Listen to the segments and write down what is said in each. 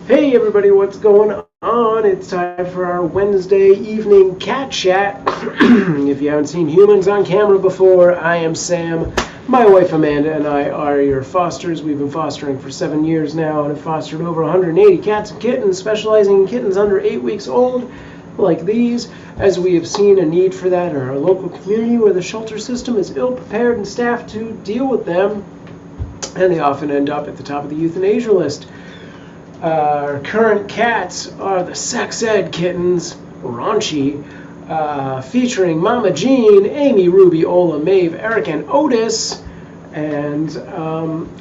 Hey everybody, what's going on? It's time for our Wednesday evening cat chat. If you haven't seen humans on camera before, I am Sam. My wife Amanda and I are your fosters. We've been fostering for 7 years now and have fostered over 180 cats and kittens, specializing in kittens under 8 weeks old, like these, as we have seen a need for that in our local community where the shelter system is ill-prepared and staffed to deal with them, and they often end up at the top of the euthanasia list. Our current cats are the sex ed kittens, Raunchy, featuring Mama Jean, Amy, Ruby, Ola, Maeve, Eric, and Otis. And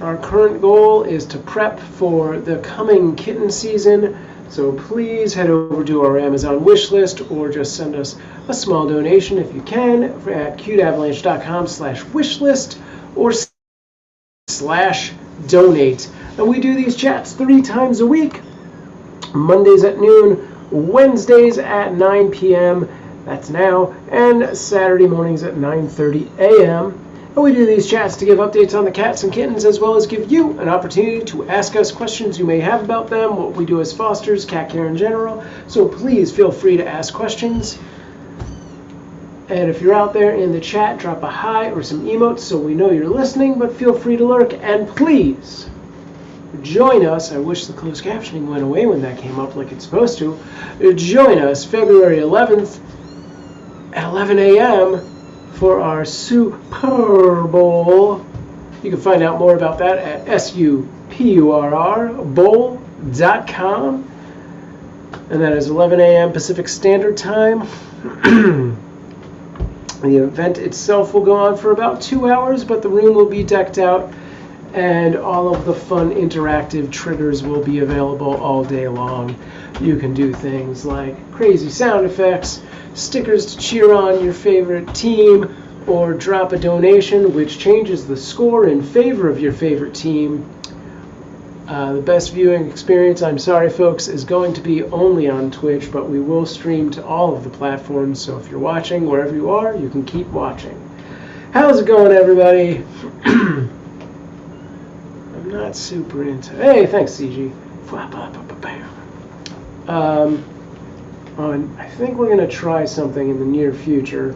our current goal is to prep for the coming kitten season. So please head over to our Amazon wish list or just send us a small donation if you can at cuteavalanche.com/wishlist or /donate. And we do these chats 3 times a week, Mondays at noon, Wednesdays at 9 p.m., that's now, and Saturday mornings at 9:30 a.m. And we do these chats to give updates on the cats and kittens, as well as give you an opportunity to ask us questions you may have about them, what we do as fosters, cat care in general. So please feel free to ask questions. And if you're out there in the chat, drop a hi or some emotes so we know you're listening, but feel free to lurk. And please join us. I wish the closed captioning went away when that came up like it's supposed to. Join us February 11th at 11 a.m. for our Super Bowl. You can find out more about that at supurrbowl.com. And that is 11 a.m. Pacific Standard Time. The event itself will go on for about 2 hours, but the room will be decked out and all of the fun interactive triggers will be available all day long. You can do things like crazy sound effects, stickers to cheer on your favorite team, or drop a donation which changes the score in favor of your favorite team. The best viewing experience, I'm sorry folks, is going to be only on Twitch, but we will stream to all of the platforms, so if you're watching wherever you are, you can keep watching. How's it going, everybody? I'm not super into... Hey, thanks, CG. I think we're going to try something in the near future.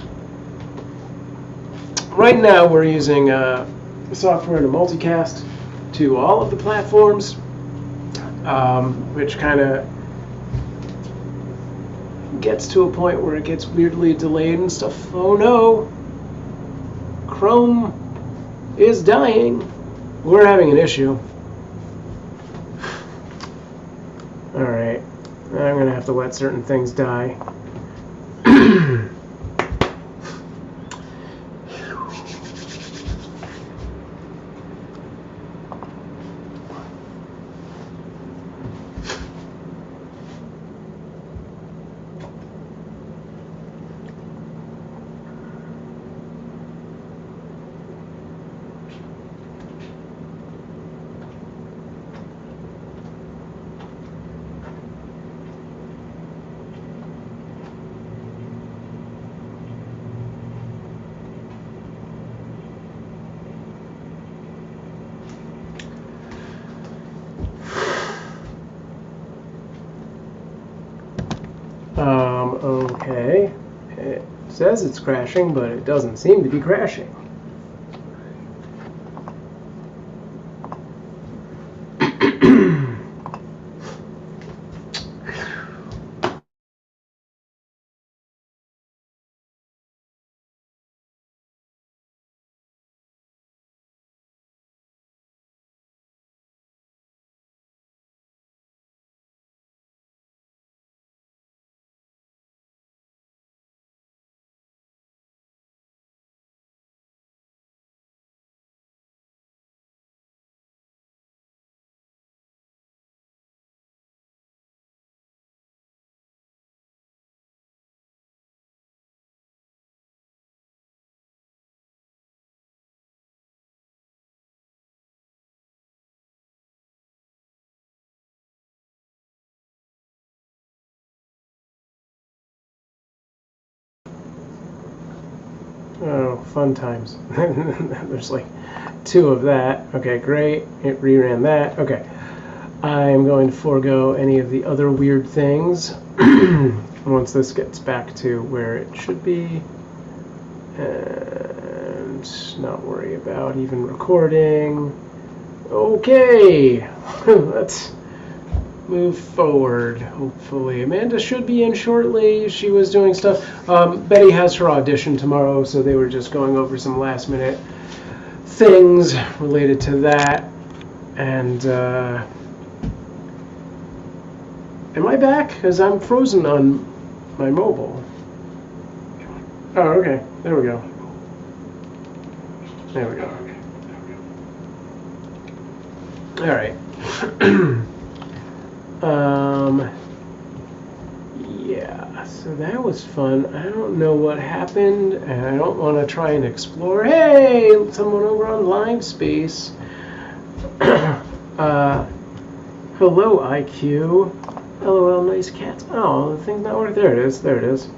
Right now, we're using software to multicast to all of the platforms, which kind of gets to a point where it gets weirdly delayed and stuff. Oh no, Chrome is dying. We're having an issue. Alright, I'm going to have to let certain things die. Okay. It says it's crashing, but it doesn't seem to be crashing. Oh, fun times. There's like 2 of that. Okay, great. It reran that. Okay. I'm going to forego any of the other weird things once this gets back to where it should be, and not worry about even recording. Okay, let's move forward, hopefully. Amanda should be in shortly. She was doing stuff. Betty has her audition tomorrow, so they were just going over some last minute things related to that. And am I back? Because I'm frozen on my mobile. Oh, okay. There we go. There we go. All right. Yeah, so that was fun. I don't know what happened, and I don't want to try and explore. Hey, someone over on Live Space. Hello, IQ. LOL, nice cats. Oh, the thing's not working. There it is. There it is.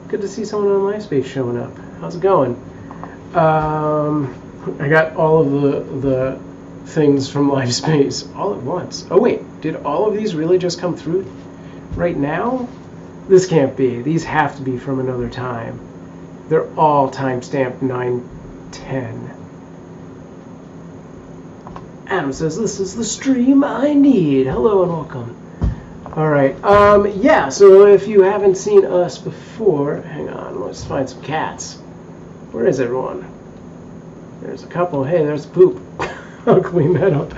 Good to see someone on Live Space showing up. How's it going? I got all of the things from Live Space all at once. Oh wait, did all of these really just come through right now? This can't be. These have to be from another time. They're all timestamped 9:10. Adam says, this is the stream I need. Hello and welcome. All right. Yeah, so if you haven't seen us before, hang on, let's find some cats. Where is everyone? There's a couple. Hey, there's poop. I'll clean that up.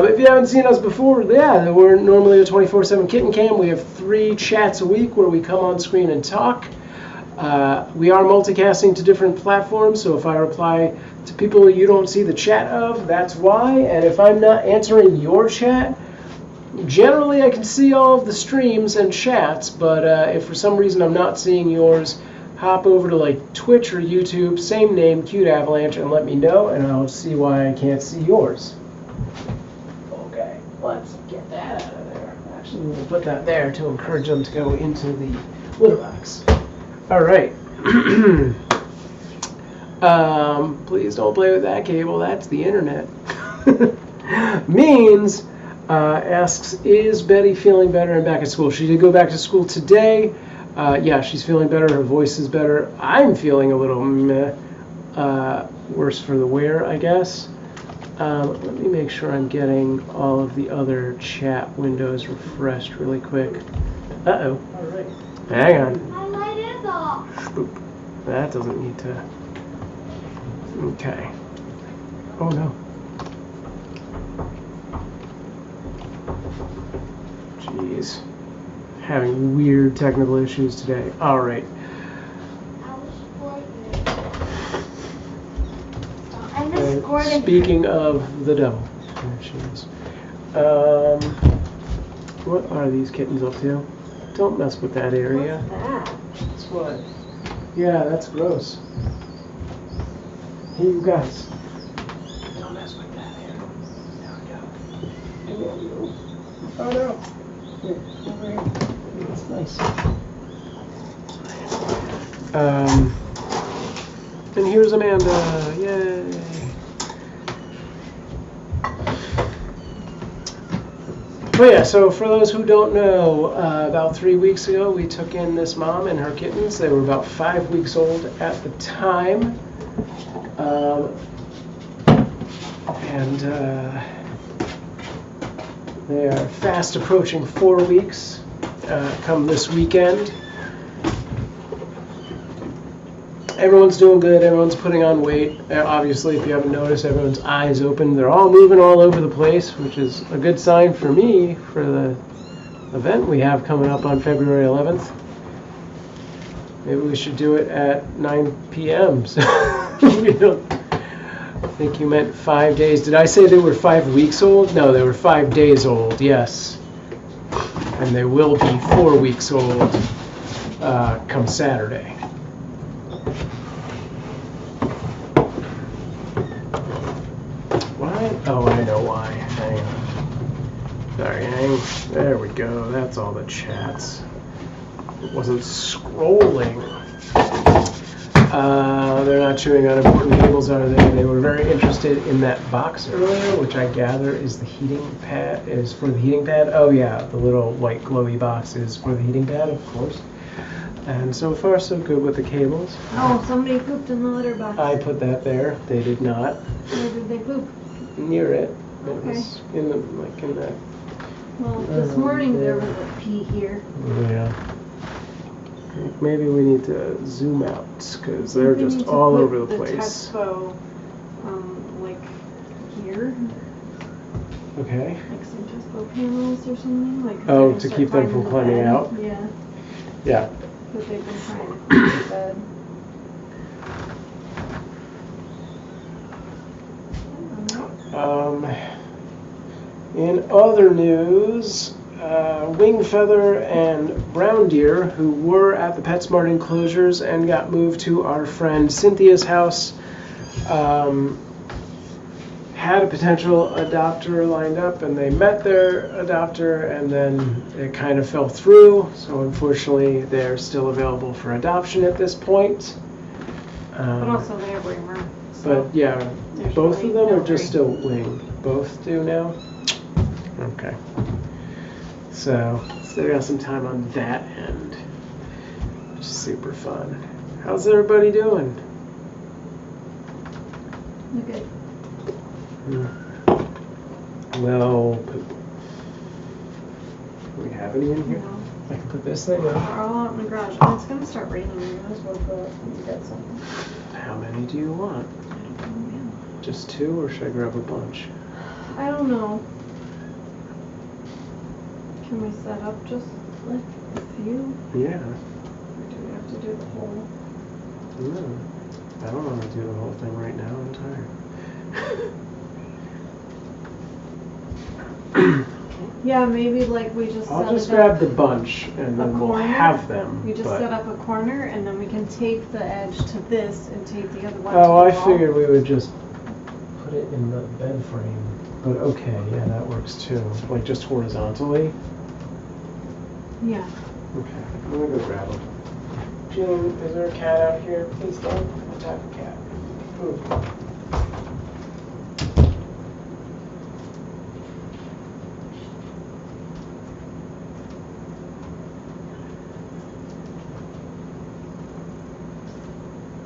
If you haven't seen us before, yeah, we're normally a 24/7 kitten cam. We have 3 chats a week where we come on screen and talk. We are multicasting to different platforms, so if I reply to people you don't see the chat of, that's why. And if I'm not answering your chat, generally I can see all of the streams and chats, but if for some reason I'm not seeing yours, hop over to like Twitch or YouTube, same name, Cuteavalanche, and let me know, and I'll see why I can't see yours. Okay, let's get that out of there. Actually, we'll put that there to encourage them to go into the litter box. All right. Please don't play with that cable. That's the internet. Means asks, is Betty feeling better and back at school? She did go back to school today. Yeah, she's feeling better. Her voice is better. I'm feeling a little meh, worse for the wear, I guess. Let me make sure I'm getting all of the other chat windows refreshed really quick. Uh-oh. All right. Hang on. My light is off. Boop. That doesn't need to... Okay. Oh, no. Jeez. Having weird technical issues today. All right. Speaking of the devil, there she is. What are these kittens up to? Don't mess with that area. What's that? That's what? Yeah, that's gross. Hey, you guys. Don't mess with that area. There we go. Oh no. Wait, over here. That's nice. And here's Amanda. Yay. But yeah, so for those who don't know, about 3 weeks ago we took in this mom and her kittens. They were about 5 weeks old at the time. And they are fast approaching 4 weeks come this weekend. Everyone's doing good. Everyone's putting on weight. Obviously, if you haven't noticed, everyone's eyes open. They're all moving all over the place, which is a good sign for me for the event we have coming up on February 11th. Maybe we should do it at 9 p.m. So we don't... I think you meant 5 days. Did I say they were 5 weeks old? No, they were 5 days old, yes. And they will be 4 weeks old come Saturday. Why? Oh, I know why. Hang on. Sorry, there we go. That's all the chats. It wasn't scrolling They're not chewing on important cables, are they? They were very interested in that box earlier, which I gather is the heating pad. Is for the heating pad. Oh yeah, the little white glowy box is for the heating pad, of course. And so far, so good with the cables. Oh, somebody pooped in the litter box. I put that there. They did not. Where did they poop? Near it. It Okay. was in the in that. Well, this morning there was a pee here. Yeah. Maybe we need to zoom out because they're just all over the place. Tesco, like here, Okay. like some Tesco panels or something. Like Oh, to keep them from climbing out? Yeah. Yeah. But they've been trying to feed the bed. In other news, Wingfeather and Brown Deer, who were at the PetSmart enclosures and got moved to our friend Cynthia's house, had a potential adopter lined up, and they met their adopter, and then it kind of fell through. So unfortunately, they're still available for adoption at this point. But also they're Bremer. So But yeah, there's both really of them no are just hurry. still wing. Both do now? Okay. So they got some time on that end, which is super fun. How's everybody doing? They're good. No poop. Do we have any in here? No. I can put this thing We're up. all out in the garage. And it's going to start raining. We might as well go up and get some. How many do you want? Just 2, or should I grab a bunch? I don't know. Can we set up just like a few? Yeah. Or do we have to do the whole? No. I don't want to do the whole thing right now. I'm tired. Yeah, maybe like we just I'll set just it grab up the bunch and a then we'll corner. have them. We just but- set up a corner and then we can tape the edge to this and tape the other one Oh, to I the wall. figured we would just put it in the bed frame. But okay, yeah, that works too. Like just horizontally. Yeah. Okay, I'm gonna go grab them. June, is there a cat out here? Please don't attack a cat. Move.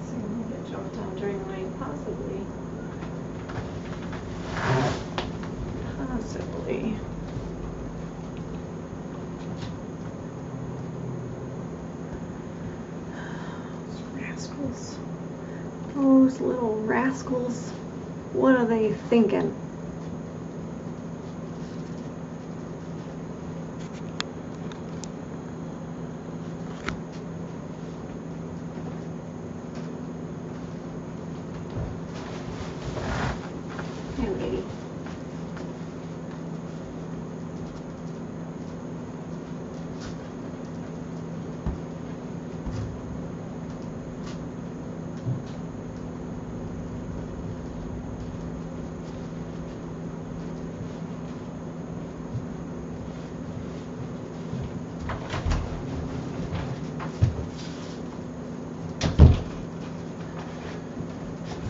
So we get jumped on during the night, possibly. Possibly. Rascals. Those little rascals. What are they thinking? Hey, lady.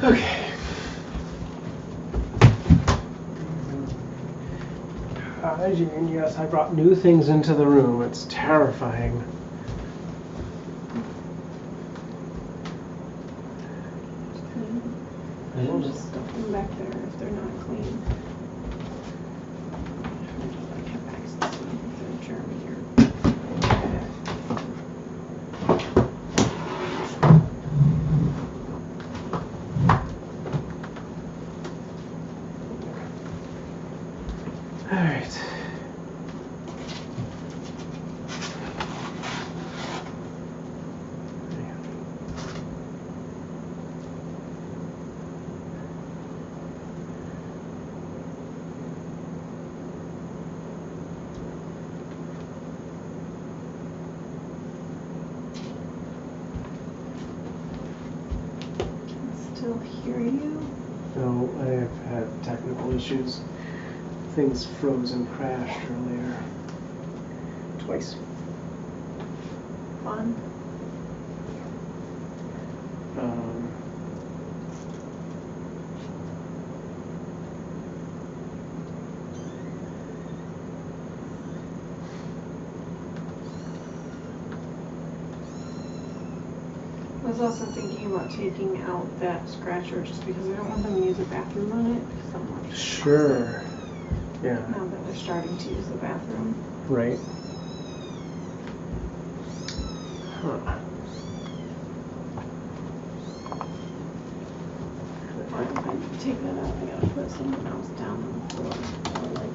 Okay. Hi, June. Yes, I brought new things into the room. It's terrifying. I don't know. Just stuff them back there if they're not clean. I have access to them if they're germy or. All right. Still hear you? No, I have had technical issues. Things froze and crashed earlier. Twice. Fun. was also thinking about taking out that scratcher just because I don't want them to use the bathroom on it. Someone Sure. Yeah. Now that they're starting to use the bathroom. Right. Huh. Or if I take that out, I gotta put something else down on the floor. Or like,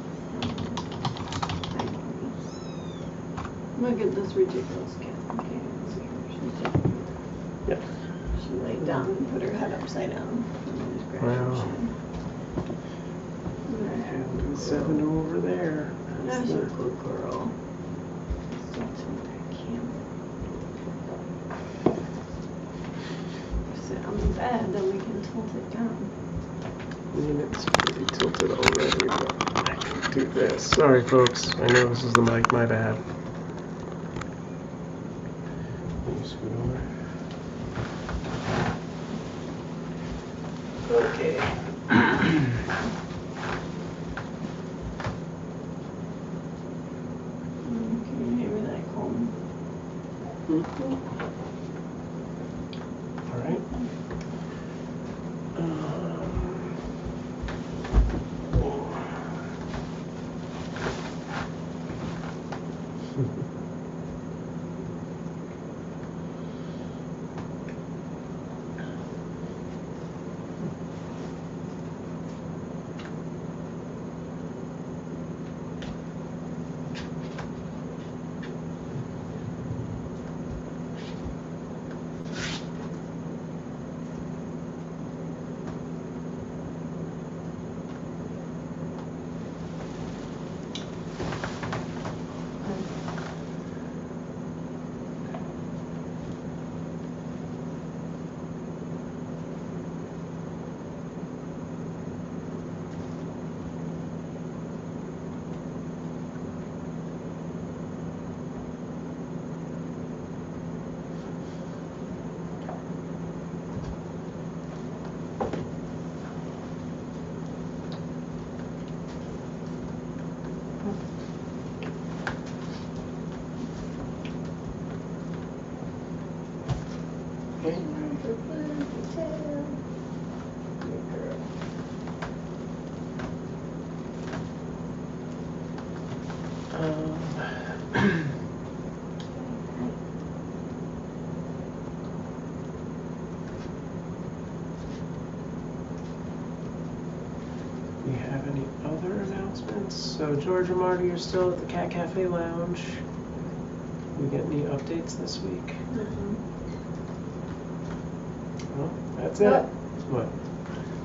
look at this ridiculous cat. Okay, see her. She's taking Yeah. She laid down and put her head upside down. Wow. And 7 over there. That's a good girl. Sit on that camera. Sit on the bed, then we can tilt it down. I mean, it's pretty tilted already, but I can do this. Sorry, folks. I know this is the mic. My bad. Can you scoot over? Okay. Can you hear me that comb? All right. Do you have any other announcements? So George and Marty are still at the Cat Cafe Lounge. We get any updates this week? Well, that's it. What?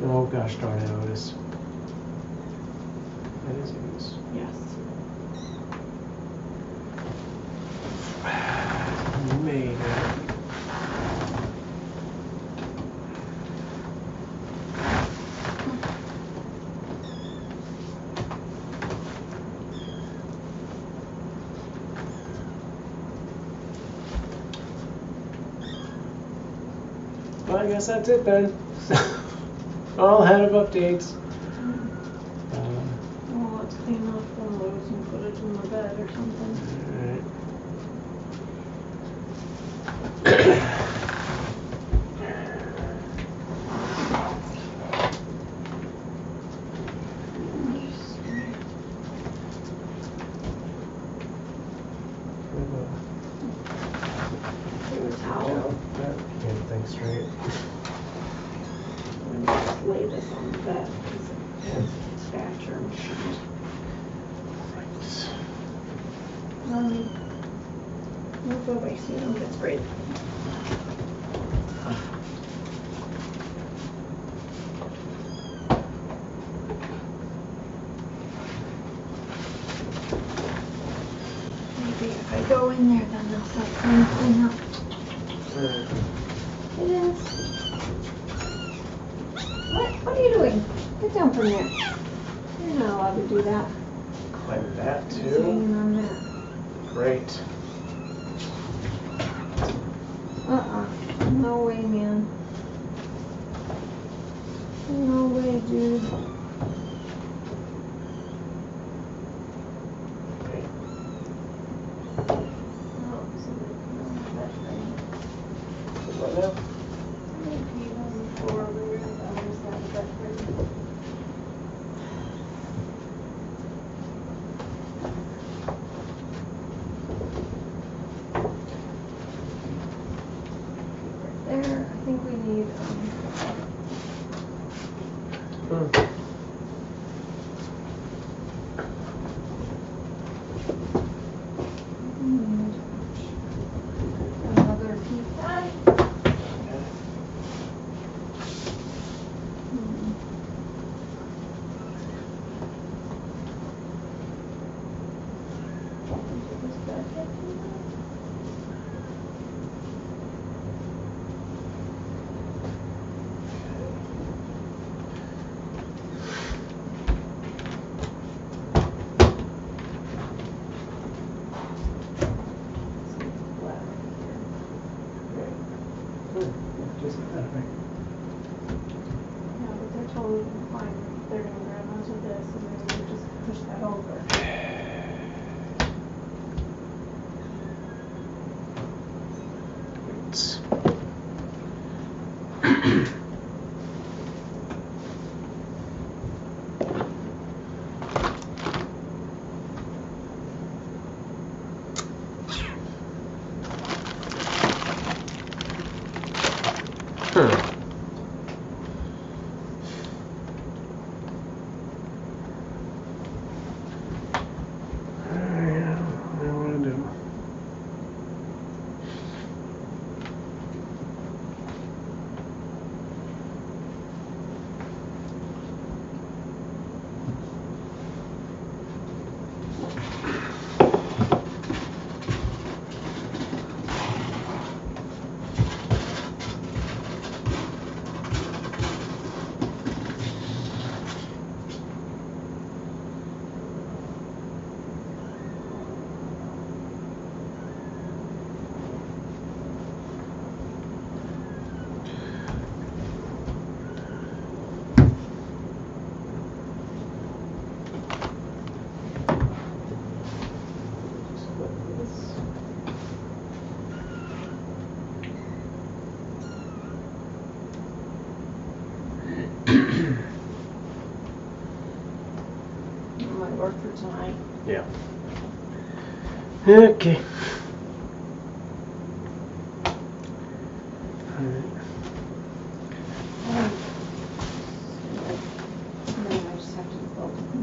Oh gosh darn it, Otis. That is Otis. Yes. You made it. Well, I guess that's it then. All ahead of updates. Well, let's clean off one of those and put it in the bed or something. Alright. Paper towel. Can't think straight. I'm gonna just lay this on the bed because it's scratcher. We'll go by see them get sprayed. Maybe if I go in there, then they'll start trying to clean up. It is. What are you doing? Get down from there. You're not allowed to do that. Climb that It's too. hanging on that. Great. No way, man. No way, dude. Okay. Oh, somebody put on that thing. What now? Just like that, right? Yeah, but they're totally fine. They're gonna grab onto this and then we just push that over. Might work for tonight. Yeah. Okay. Alright. And then I just have to go to the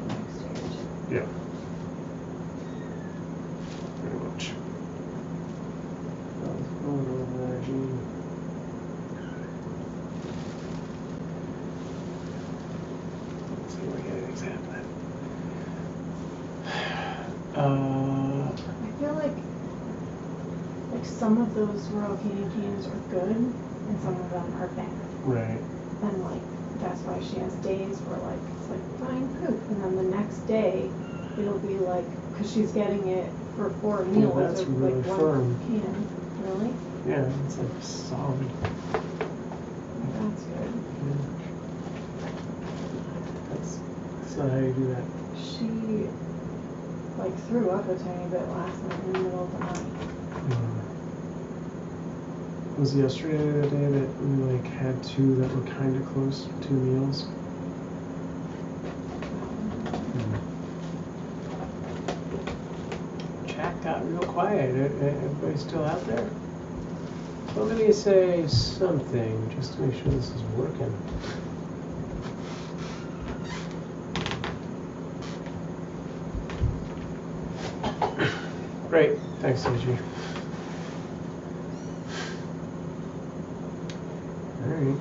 next stage. Yeah. Pretty much. How's it going over there, Gene? Let's see what anything's happening. I feel like some of those royal candy canes are good and some of them are bad. Right. And like that's why she has days where like it's like fine poop, and then the next day it'll be like because she's getting it for 4 meals that's or really like 1 firm. can. Really? Yeah, it's like solid. That's good. Yeah. That's not how you do that. She like threw up a tiny bit last night in the middle of the night. Was yesterday the day that we like had 2 that were kind of close, 2 meals? Chat got real quiet. Everybody still out there? Somebody say something just to make sure this is working. Great. Thanks, AG. Alright.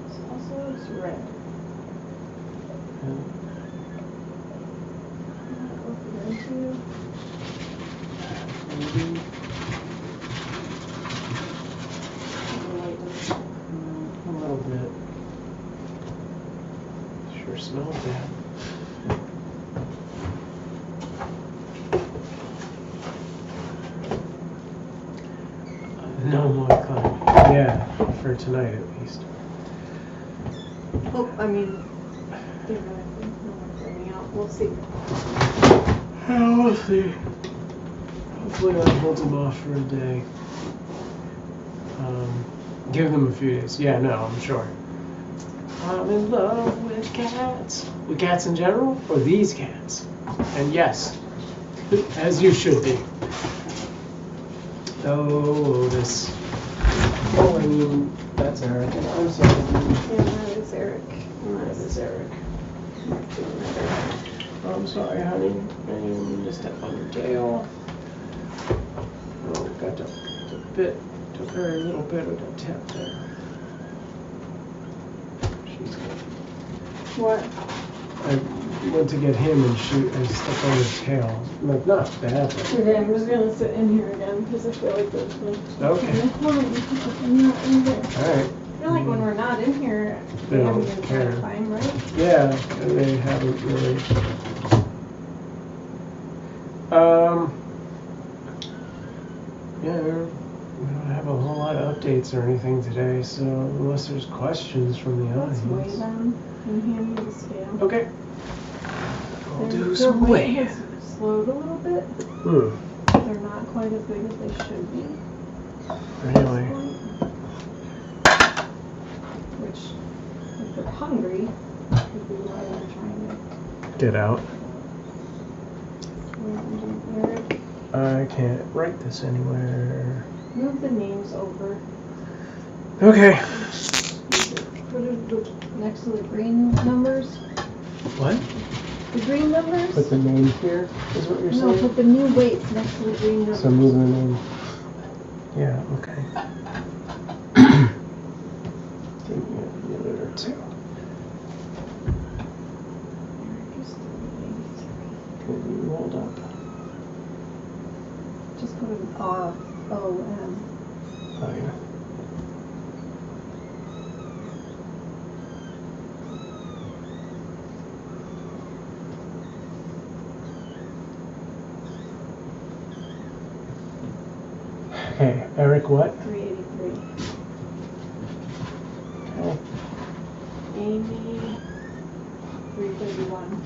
This also is red. Yeah. Go for red too. Maybe. A little bit. Sure smells bad. No more climb. Yeah, for tonight at least. Oh, I mean, theoretically, no one's going out. We'll see. Yeah, we'll see. Hopefully that holds them off for a day. Give them a few days. Yeah, no, I'm sure. I'm in love with cats. With cats in general, or these cats? And yes, as you should be. Oh, Otis. Oh, I mean, that's Eric. I'm sorry. Yeah, that is Eric. That is Eric. I'm sorry, honey. I didn't mean to step on your tail. Oh, got a very little bit of the tip there. She's good. What? I went to get him and I stepped on his tail. Like, not bad. But... Okay, I'm just gonna sit in here again because I feel like there's like. Okay. I'm not in there. Alright. I feel like when we're not in here, They they don't haven't been care. trying to climb, right? Yeah, they haven't really. Yeah, we don't have a whole lot of updates or anything today, so unless there's questions from the Let's weigh audience. them and hand me the scale. Okay. I'll do Their some weight weighing. has slowed a little bit. They're not quite as big as they should be. Really? Which, if they're hungry, would be why they're trying to Get out. Eric, I can't write this anywhere. move the names over. Okay. Put it next to the green numbers. What? The green numbers? Put the name here, is what you're No, saying? put the new weights next to the green numbers. So move the name. Yeah, okay. Give me a minute or two. Can you rolled up? Just put an R-O-M. Oh, yeah. Okay, Eric what? 383. Okay. Amy, 331.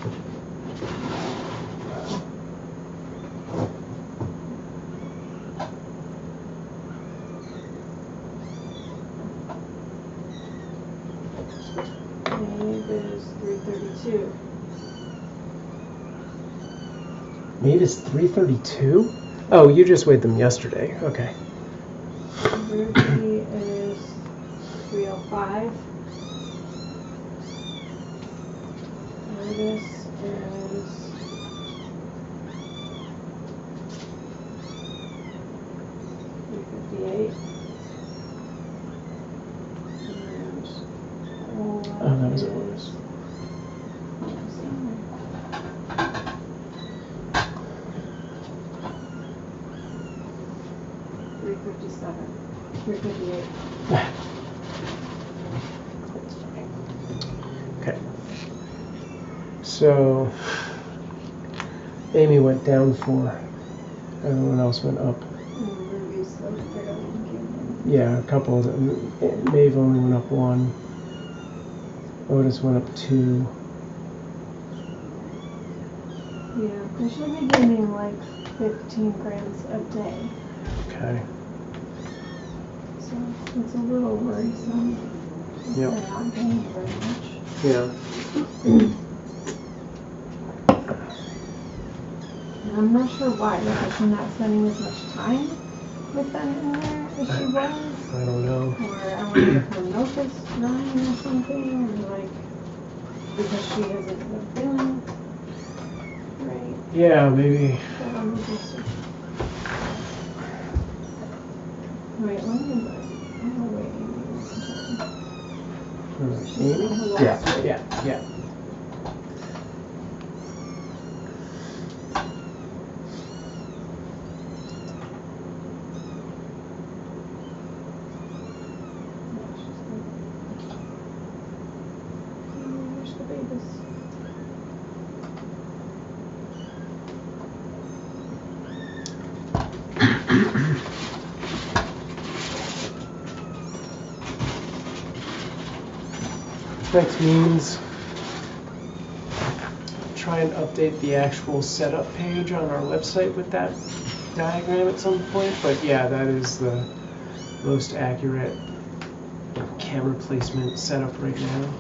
Maeve is 332. Maeve is 332? Oh, you just weighed them yesterday. Okay. Ruby is 305. Lotus is 358. And Oh, that was what it was. 357. 358. Okay. So, Amy went down 4. Everyone else went up. And Ruby's like barely came Yeah, a couple. Maeve only went up 1. Otis went up 2. in. Yeah, they should be gaining like 15 grams a day. Okay. So it's a little worrisome. Yep. They're not gaining very much. Yeah. And I'm not sure why, like she's not spending as much time with them in there as she was. I don't know. Or I wonder if her milk is running or something, or like because she hasn't been feeling right. Yeah, maybe. But let me just wait, let me look. Oh wait, Amy? Yeah. Where's the babies? Next means try and update the actual setup page on our website with that diagram at some point. But yeah, that is the most accurate camera placement setup right now.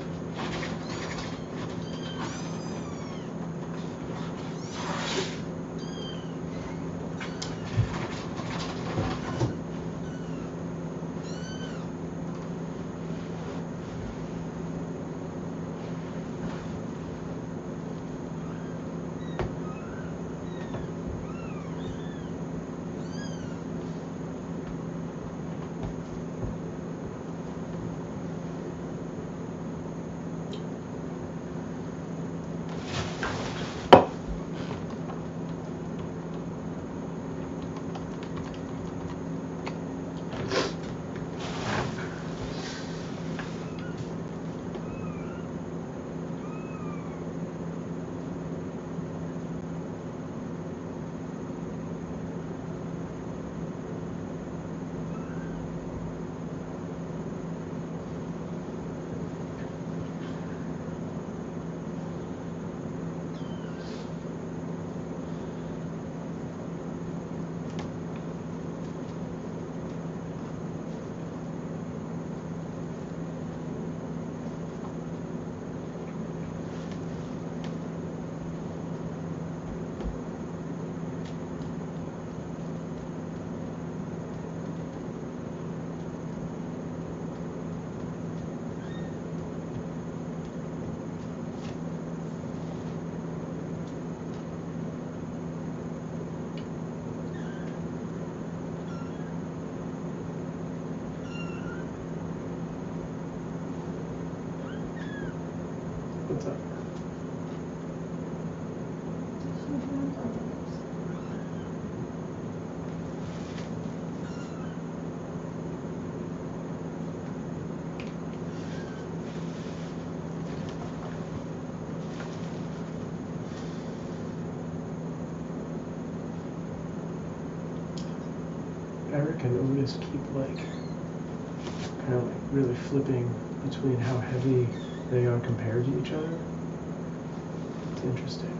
Eric and Otis keep like kind of like really flipping between how heavy they are compared to each other. It's interesting.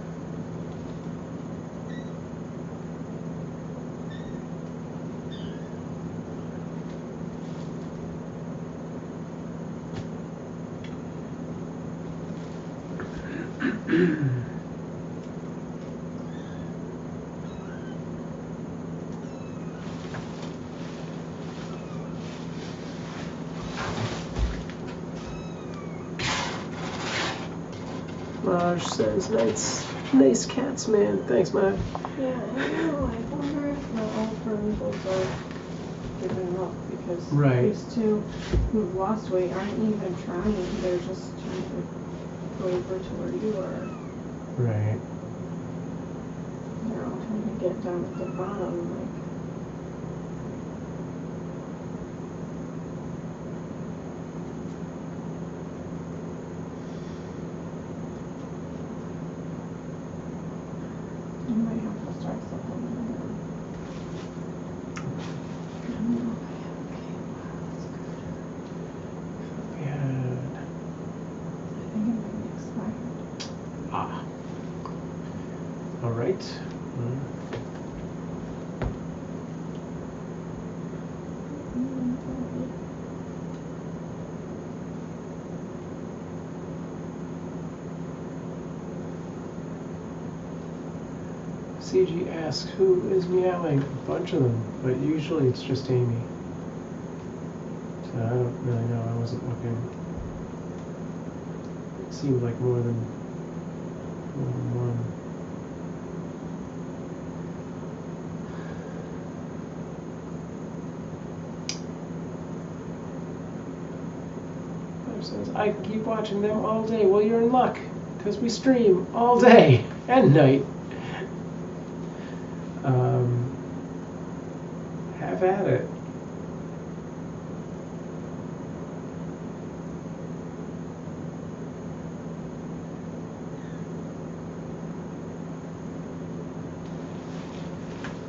Raj says, nice cats, man. Thanks, man. Yeah, I know. I wonder if the old furries are giving up because these two who've lost weight aren't even trying. They're just trying to go over to where you are. Right. They're all trying to get down at the bottom, like. You might have to start supplementing them. I don't know if I have okay, Yeah. I think it might be expired. Ah. All right. CG asks, who is meowing? A bunch of them, but usually it's just Amy. So I don't really know. I wasn't looking. It seemed like more than one. Says, I can keep watching them all day. Well, you're in luck, because we stream all day and night. Have at it.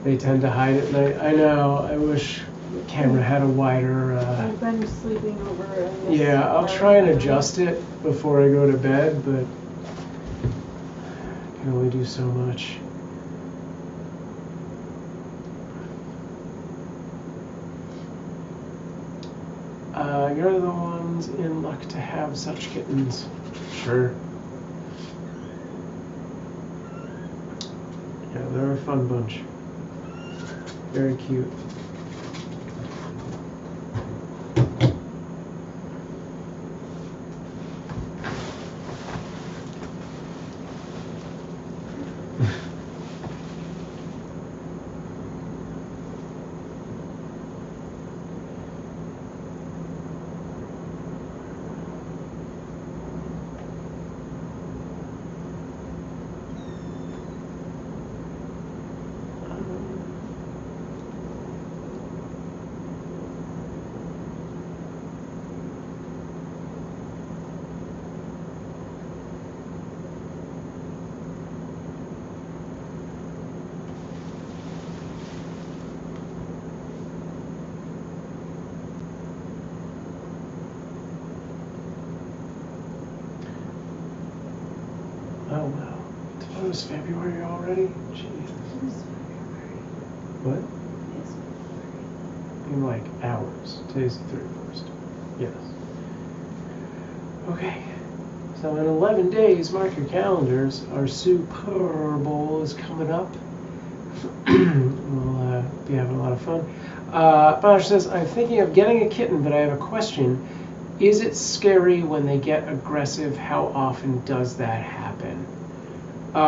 They tend to hide at night. I know. I wish the camera had a wider. I've been sleeping over in this. Yeah, I'll try and adjust it before I go to bed, but I can only do so much. You're the ones in luck to have such kittens. Sure. Yeah, they're a fun bunch. Very cute. Oh wow. It was February already? Jesus. It is February. What? It is February. In like hours. Today's the 31st. Yes. Okay. So in 11 days, mark your calendars. Our Super Bowl is coming up. We'll be having a lot of fun. Avalanche says, I'm thinking of getting a kitten, but I have a question. Is it scary when they get aggressive? How often does that happen? Do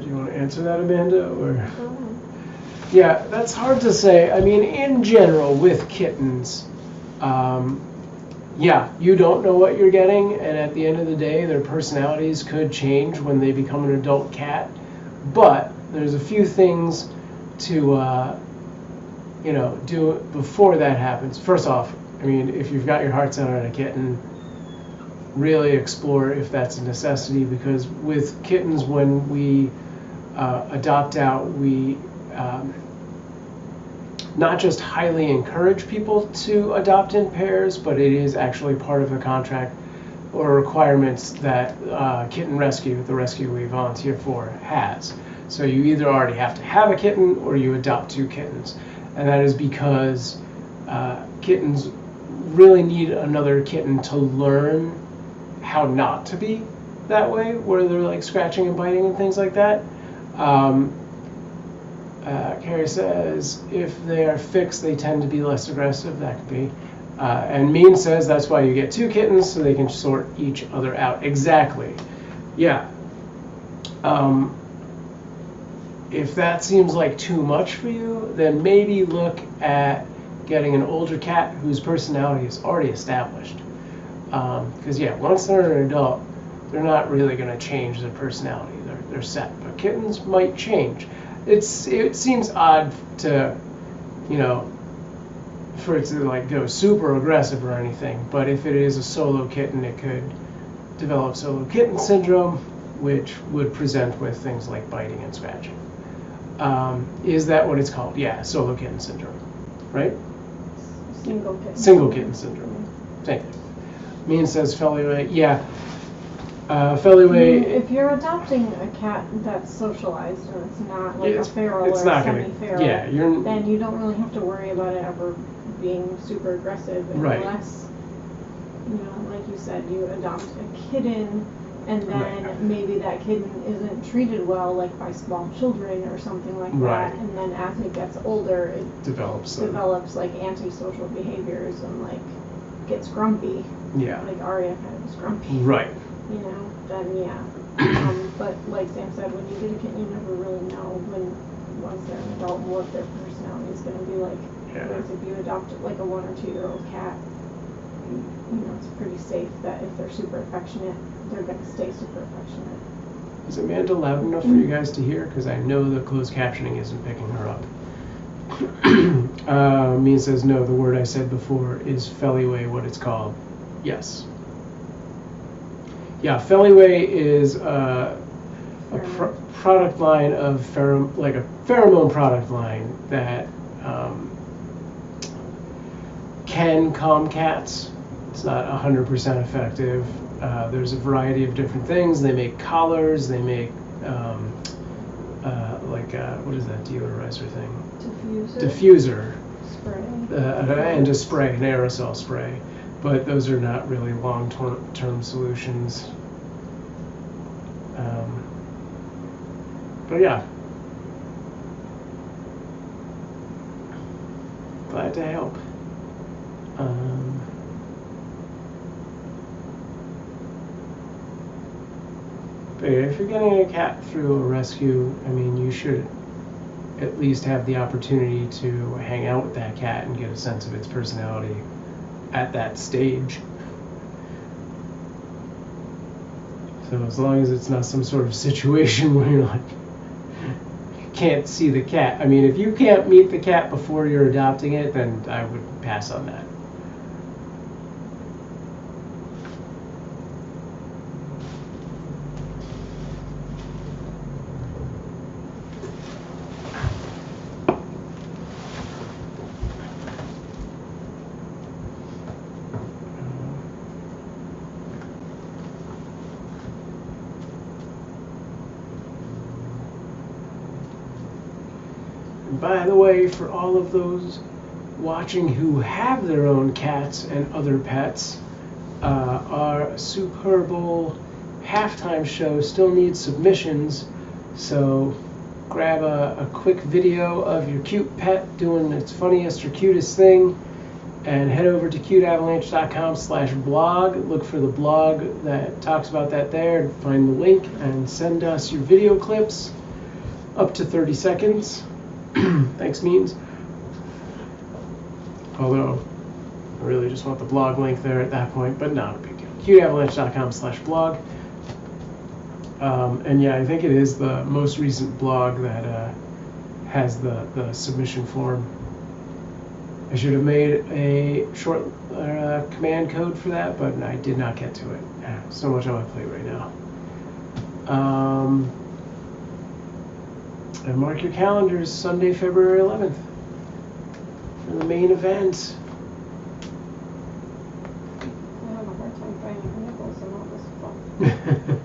you want to answer that, Amanda? Or yeah, that's hard to say. I mean, in general, with kittens, yeah, you don't know what you're getting, and at the end of the day, their personalities could change when they become an adult cat. But there's a few things to, do before that happens. First off, I mean, if you've got your heart set on a kitten, really explore if that's a necessity, because with kittens, when we adopt out, we not just highly encourage people to adopt in pairs, but it is actually part of the contract or requirements that Kittenrescue, the rescue we volunteer for, has. So you either already have to have a kitten or you adopt 2 kittens. And that is because kittens really need another kitten to learn how not to be that way, where they're like scratching and biting and things like that. Carrie says if they are fixed, they tend to be less aggressive. That could be. And Mean says that's why you get 2 kittens, so they can sort each other out. Exactly. Yeah. If that seems like too much for you, then maybe look at getting an older cat whose personality is already established. Because yeah, once they're an adult, they're not really going to change their personality. They're set. But kittens might change. It seems odd to, for it to like go super aggressive or anything. But if it is a solo kitten, it could develop solo kitten syndrome, which would present with things like biting and scratching. Is that what it's called? Yeah, solo kitten syndrome, right? Single kitten syndrome. Same thing. Mean says Feliway. Yeah. Feliway. If you're adopting a cat that's socialized and it's not like a feral or semi-feral, then you don't really have to worry about it ever being super aggressive unless, like you said, you adopt a kitten and then maybe that kitten isn't treated well, like by small children or something like that, and then as it gets older, it develops like antisocial behaviors and like gets grumpy. Yeah. Like Arya kind of was grumpy. Right. Then yeah. But like Sam said, when you get a kitten, you never really know once they're an adult what their personality is going to be like. Yeah. Whereas if you adopt like a 1 or 2 year old cat, it's pretty safe that if they're super affectionate, they're going to stay super affectionate. Is Amanda loud enough for you guys to hear? Because I know the closed captioning isn't picking her up. Mean says no, the word I said before is Feliway, what it's called. Yes. Yeah, Feliway is a product line of like a pheromone product line that can calm cats. It's not 100% effective. There's a variety of different things. They make collars. They make what is that deodorizer thing? Diffuser. Spray. And a spray, an aerosol spray. But those are not really long-term solutions. But yeah. Glad to help. But if you're getting a cat through a rescue, I mean, you should at least have the opportunity to hang out with that cat and get a sense of its personality at that stage. So as long as it's not some sort of situation where you're like, you can't see the cat. I mean, if you can't meet the cat before you're adopting it, then I would pass on that. By the way, for all of those watching who have their own cats and other pets, our Super Bowl halftime show still needs submissions, so grab a quick video of your cute pet doing its funniest or cutest thing and head over to cuteavalanche.com/blog. Look for the blog that talks about that there and find the link and send us your video clips up to 30 seconds. Thanks, Means. Although I really just want the blog link there at that point, but not a big deal. cuteavalanche.com/blog. And yeah, I think it is the most recent blog that has the submission form. I should have made a short command code for that, but I did not get to it. So much on my plate right now. And mark your calendars, Sunday, February 11th, for the main event. I have a hard time finding nipples and all this stuff.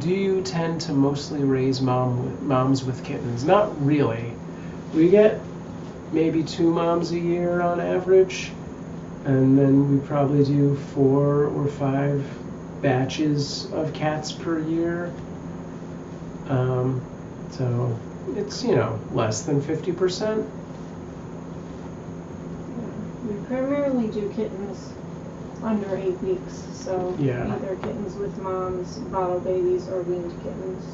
Do you tend to mostly raise moms with kittens? Not really. We get maybe 2 moms a year on average, and then we probably do 4 or 5 batches of cats per year. So it's, less than 50%. Yeah. We primarily do kittens under 8 weeks, so either kittens with moms, bottle babies, or weaned kittens.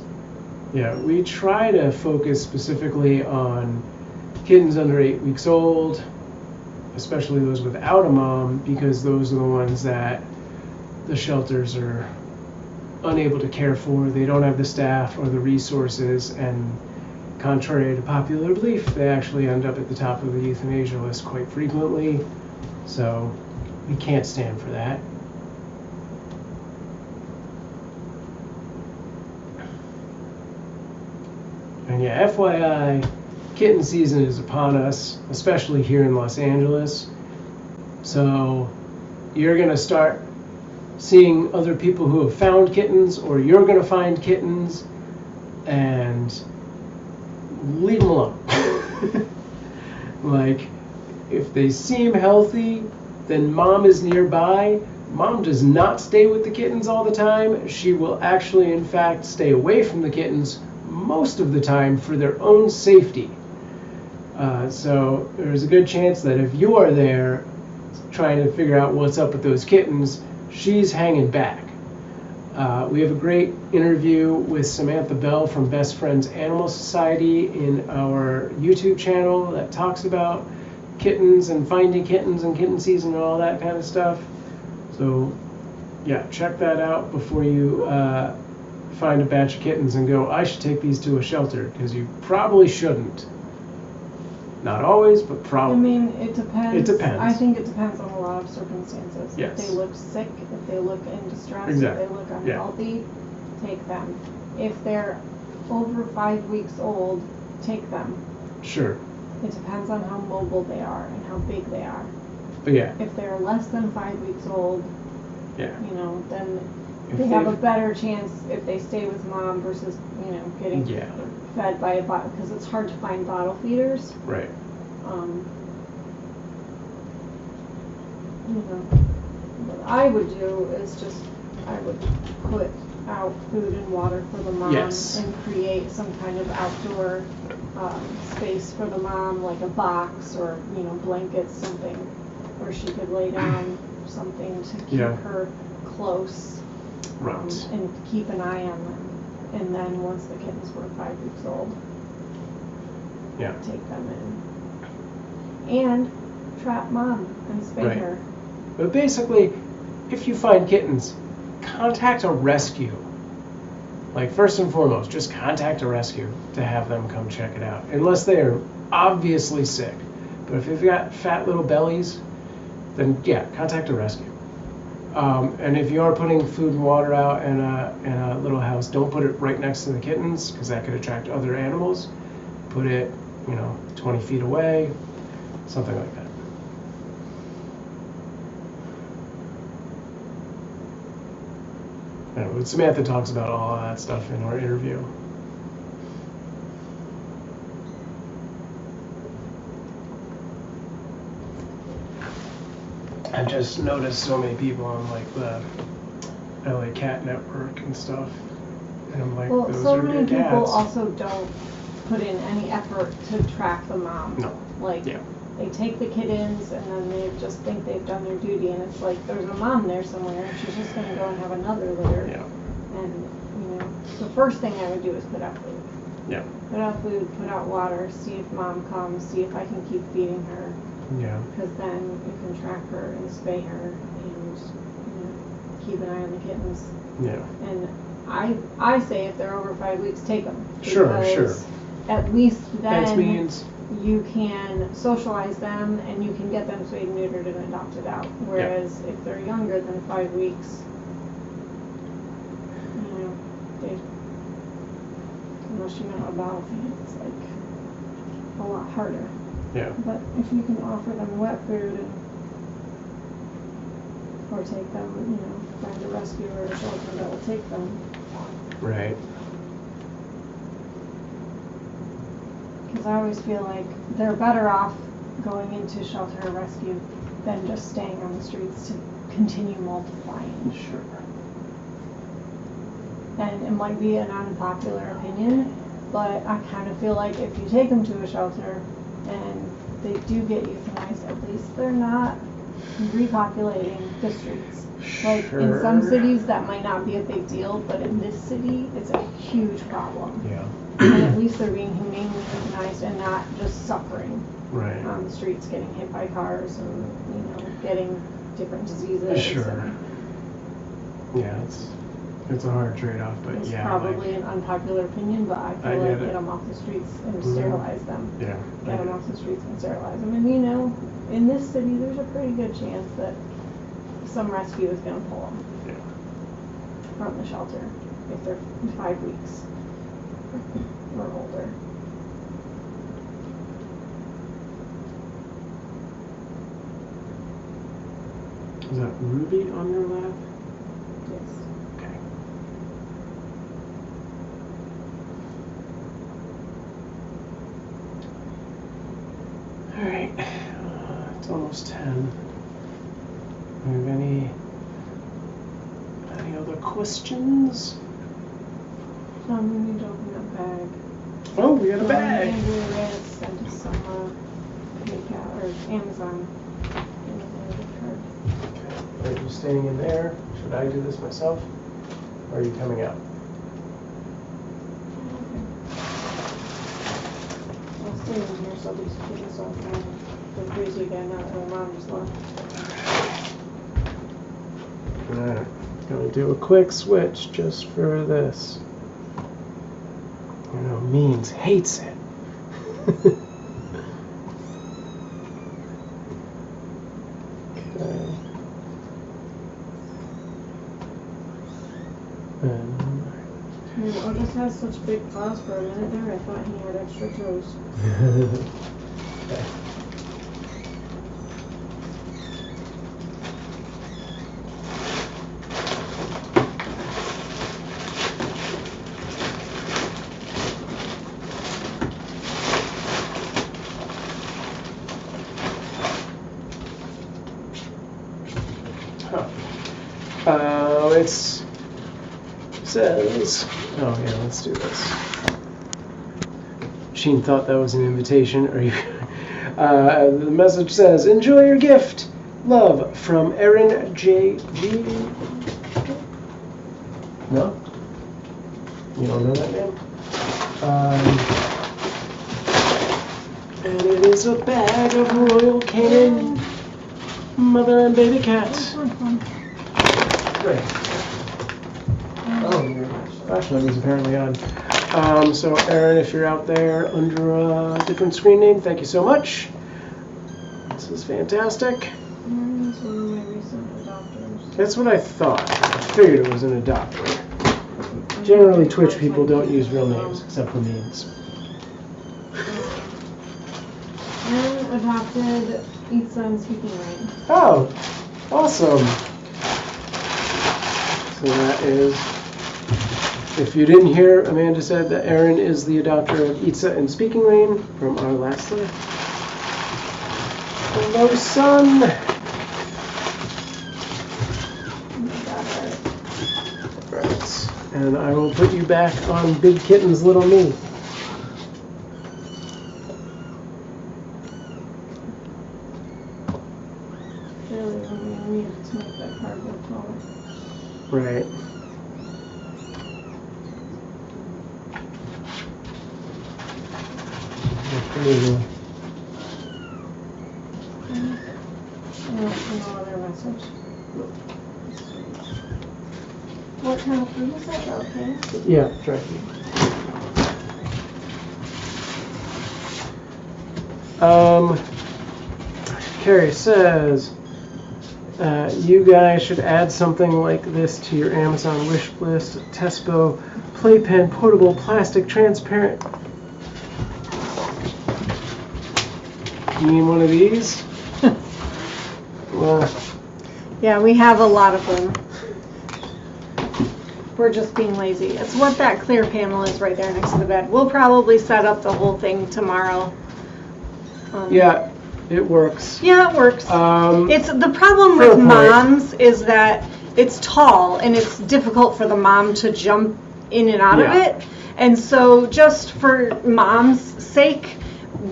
Yeah, we try to focus specifically on kittens under 8 weeks old, especially those without a mom, because those are the ones that the shelters are unable to care for. They don't have the staff or the resources, and contrary to popular belief, they actually end up at the top of the euthanasia list quite frequently. So we can't stand for that. And yeah, FYI, kitten season is upon us, especially here in Los Angeles. So you're going to start seeing other people who have found kittens, or you're going to find kittens, and leave them alone. Like, if they seem healthy, then mom is nearby. Mom does not stay with the kittens all the time. She will actually, in fact, stay away from the kittens most of the time for their own safety. So there's a good chance that if you are there trying to figure out what's up with those kittens, she's hanging back. We have a great interview with Samantha Bell from Best Friends Animal Society in our YouTube channel that talks about kittens and finding kittens and kitten season and all that kind of stuff. So yeah, check that out before you find a batch of kittens and go, I should take these to a shelter, because you probably shouldn't. Not always, but probably. I mean, it depends. It depends. I think it depends on a lot of circumstances. Yes. If they look sick, if they look in distress, Exactly. if they look unhealthy, take them. If they're over 5 weeks old, take them. Sure. It depends on how mobile they are and how big they are. But yeah. If they're less than 5 weeks old, Yeah. Then If they have a better chance if they stay with mom versus, getting fed by a bottle, because it's hard to find bottle feeders. Right. What I would do is I would put out food and water for the mom and create some kind of outdoor space for the mom, like a box or, blankets, something where she could lay down, something to keep her close. Right. And keep an eye on them. And then once the kittens were 5 weeks old, take them in. And trap mom and spay her. But basically, if you find kittens, contact a rescue. Like, first and foremost, just contact a rescue to have them come check it out. Unless they are obviously sick. But if they've got fat little bellies, then contact a rescue. And if you are putting food and water out in a little house, don't put it right next to the kittens, because that could attract other animals. Put it, 20 feet away, something like that. But Samantha talks about all of that stuff in our interview. I've just noticed so many people on the LA Cat Network and stuff, and I'm like, those so are many good people cats. also don't put in any effort to track the mom. No. They take the kittens and then they just think they've done their duty, and it's like there's a mom there somewhere and she's just going to go and have another litter. Yeah. And the first thing I would do is put out food. Yeah. Put out food, put out water, see if mom comes, see if I can keep feeding her. Yeah. Because then you can track her and spay her and keep an eye on the kittens. Yeah. And I say if they're over 5 weeks, take them. Sure. At least then means you can socialize them and you can get them spayed and neutered and adopted out. Whereas if they're younger than 5 weeks, unless you know about it, it's like a lot harder. Yeah. But if you can offer them wet food or take them, find a rescue or a shelter that will take them. Right. Because I always feel like they're better off going into shelter or rescue than just staying on the streets to continue multiplying. Sure. And it might be an unpopular opinion, but I kind of feel like if you take them to a shelter and they do get euthanized, at least they're not repopulating the streets. Like in some cities that might not be a big deal, but in this city it's a huge problem. Yeah. And at least they're being humanely euthanized and not just suffering on the streets, getting hit by cars and getting different diseases. Sure. Yeah, it's a hard trade-off, but it's probably an unpopular opinion, but I feel like get them off the streets and sterilize them. Yeah. Get them off the streets and sterilize them. And in this city, there's a pretty good chance that some rescue is going to pull them from the shelter if they're 5 weeks or older. Is that Ruby on your lap? Yes. Okay. Alright. It's almost 10. Do you have any other questions? We need to open that bag. Oh, we got a bag! And we sent us some PayPal or Amazon. Okay. Are you staying in there? Should I do this myself? Or are you coming out? I'll stay in here so these kittens don't go crazy again now that my mom just left. Alright. Gonna do a quick switch just for this. Means hates it. Okay. Otis has such big paws for a minute there, I thought he had extra toes. Okay. It says, oh yeah, let's do this. Sheen thought that was an invitation. The message says, enjoy your gift. Love from Erin J.G. No? You don't know that name? And it is a bag of Royal Canin mother and baby cat. Great. Oh, your flashlight is apparently on. So Erin, if you're out there under a different screen name, thank you so much. This is fantastic. Erin's one of my recent adopters. That's what I thought. I figured it was an adopter. Generally, Twitch people don't use real names except for memes. Erin adopted Itza and Speaking Rain. Oh, awesome. So that is, if you didn't hear, Amanda said that Erin is the adopter of Itza and Speaking Rain from our last live. Hello, son. Right. And I will put you back on Big Kitten's Little Me. Really, I needed to make that cardboard taller. Right. No other message. What kind of food is that? Okay. Yeah, dry feed. Carrie says, you guys should add something like this to your Amazon wish list. Tespo playpen, portable, plastic, transparent. You mean one of these? Well, yeah, we have a lot of them. We're just being lazy. It's what that clear panel is right there next to the bed. We'll probably set up the whole thing tomorrow. Yeah, it works. Yeah, it works. It's the problem with moms is that it's tall and it's difficult for the mom to jump in and out of it. And so just for mom's sake,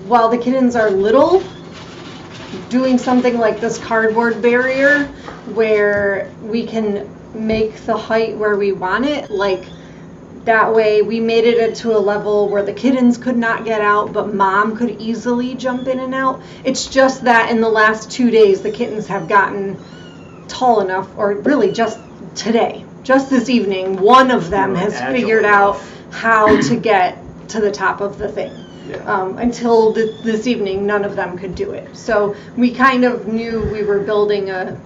while the kittens are little, doing something like this cardboard barrier where we can make the height where we want it, like that way we made it to a level where the kittens could not get out, but mom could easily jump in and out. It's just that in the last 2 days, the kittens have gotten tall enough, or really just today, just this evening, one of them has figured out how to get to the top of the thing. Yeah. Until this evening, none of them could do it. So we kind of knew we were building an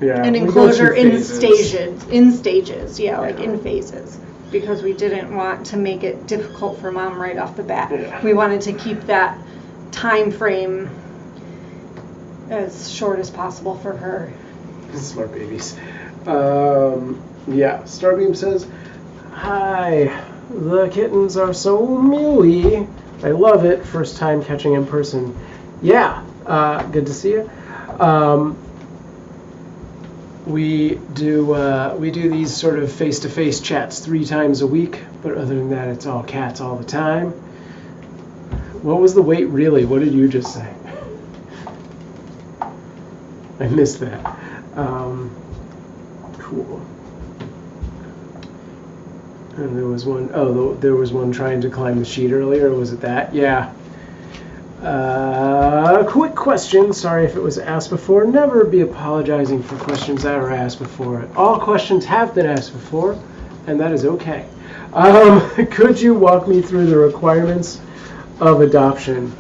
enclosure in stages, like in phases, because we didn't want to make it difficult for mom right off the bat. Yeah. We wanted to keep that time frame as short as possible for her. Smart babies. Yeah, Starbeam says, hi, the kittens are so mewy. I love it. First time catching in person. Yeah, good to see you. We do these sort of face-to-face chats 3 times a week, but other than that, it's all cats all the time. What was the wait really? What did you just say? I missed that. Cool. And there was one, there was one trying to climb the sheet earlier. Was it that? Yeah. Quick question. Sorry if it was asked before. Never be apologizing for questions that were asked before. All questions have been asked before, and that is okay. Could you walk me through the requirements of adoption?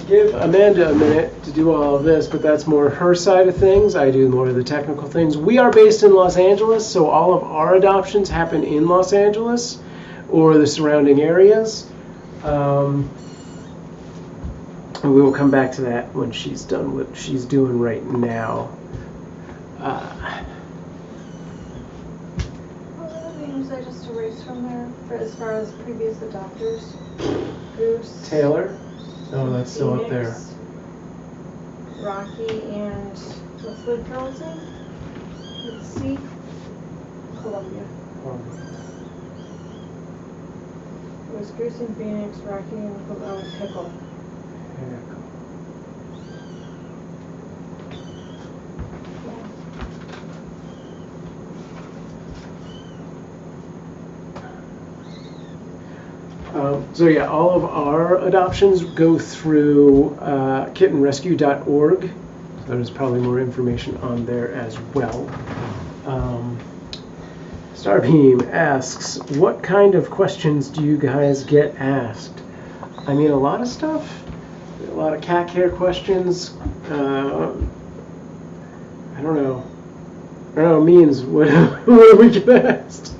Give Amanda a minute to do all of this, but that's more her side of things. I do more of the technical things. We are based in Los Angeles, so all of our adoptions happen in Los Angeles or the surrounding areas. And we will come back to that when she's done what she's doing right now. What are the names I just erased from there for as far as previous adopters? Goose. Taylor? Oh, that's still up there. Rocky and what's the girl's name? Let's see. Columbia. It was Goose and Phoenix, Rocky and Pickle. So yeah, all of our adoptions go through kittenrescue.org. So there's probably more information on there as well. Starbeam asks, what kind of questions do you guys get asked? I mean, a lot of stuff. A lot of cat care questions. I don't know. Means what do we get asked?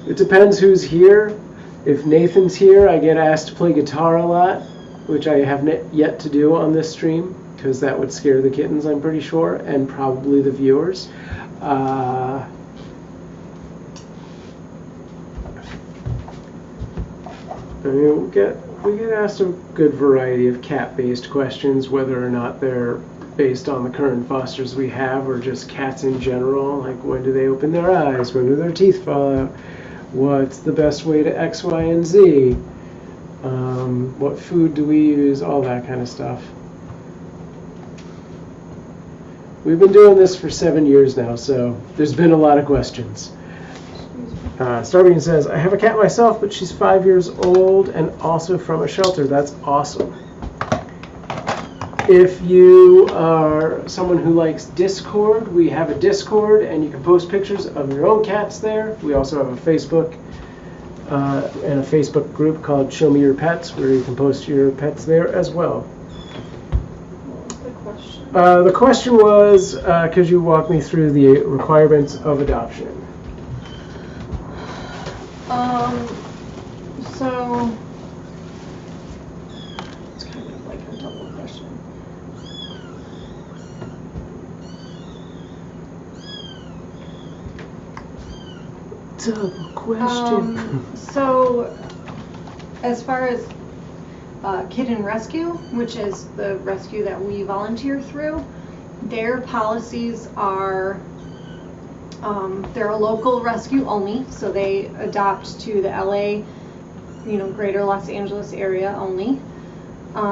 It depends who's here. If Nathan's here, I get asked to play guitar a lot, which I have yet to do on this stream, because that would scare the kittens, I'm pretty sure, and probably the viewers. I mean, we get asked a good variety of cat-based questions, whether or not they're based on the current fosters we have, or just cats in general, like when do they open their eyes, when do their teeth fall out, what's the best way to X, Y, and Z, what food do we use, all that kind of stuff. We've been doing this for 7 years now, so there's been a lot of questions. Starbeam says, I have a cat myself, but she's 5 years old and also from a shelter. That's awesome. If you are someone who likes Discord, we have a Discord, and you can post pictures of your own cats there. We also have a Facebook and a Facebook group called Show Me Your Pets, where you can post your pets there as well. What was the question? The question was, could you walk me through the requirements of adoption? So it's kind of like a double question. Double question. So as far as Kittenrescue, which is the rescue that we volunteer through, their policies are they're a local rescue only, so they adopt to the LA, greater Los Angeles area only. This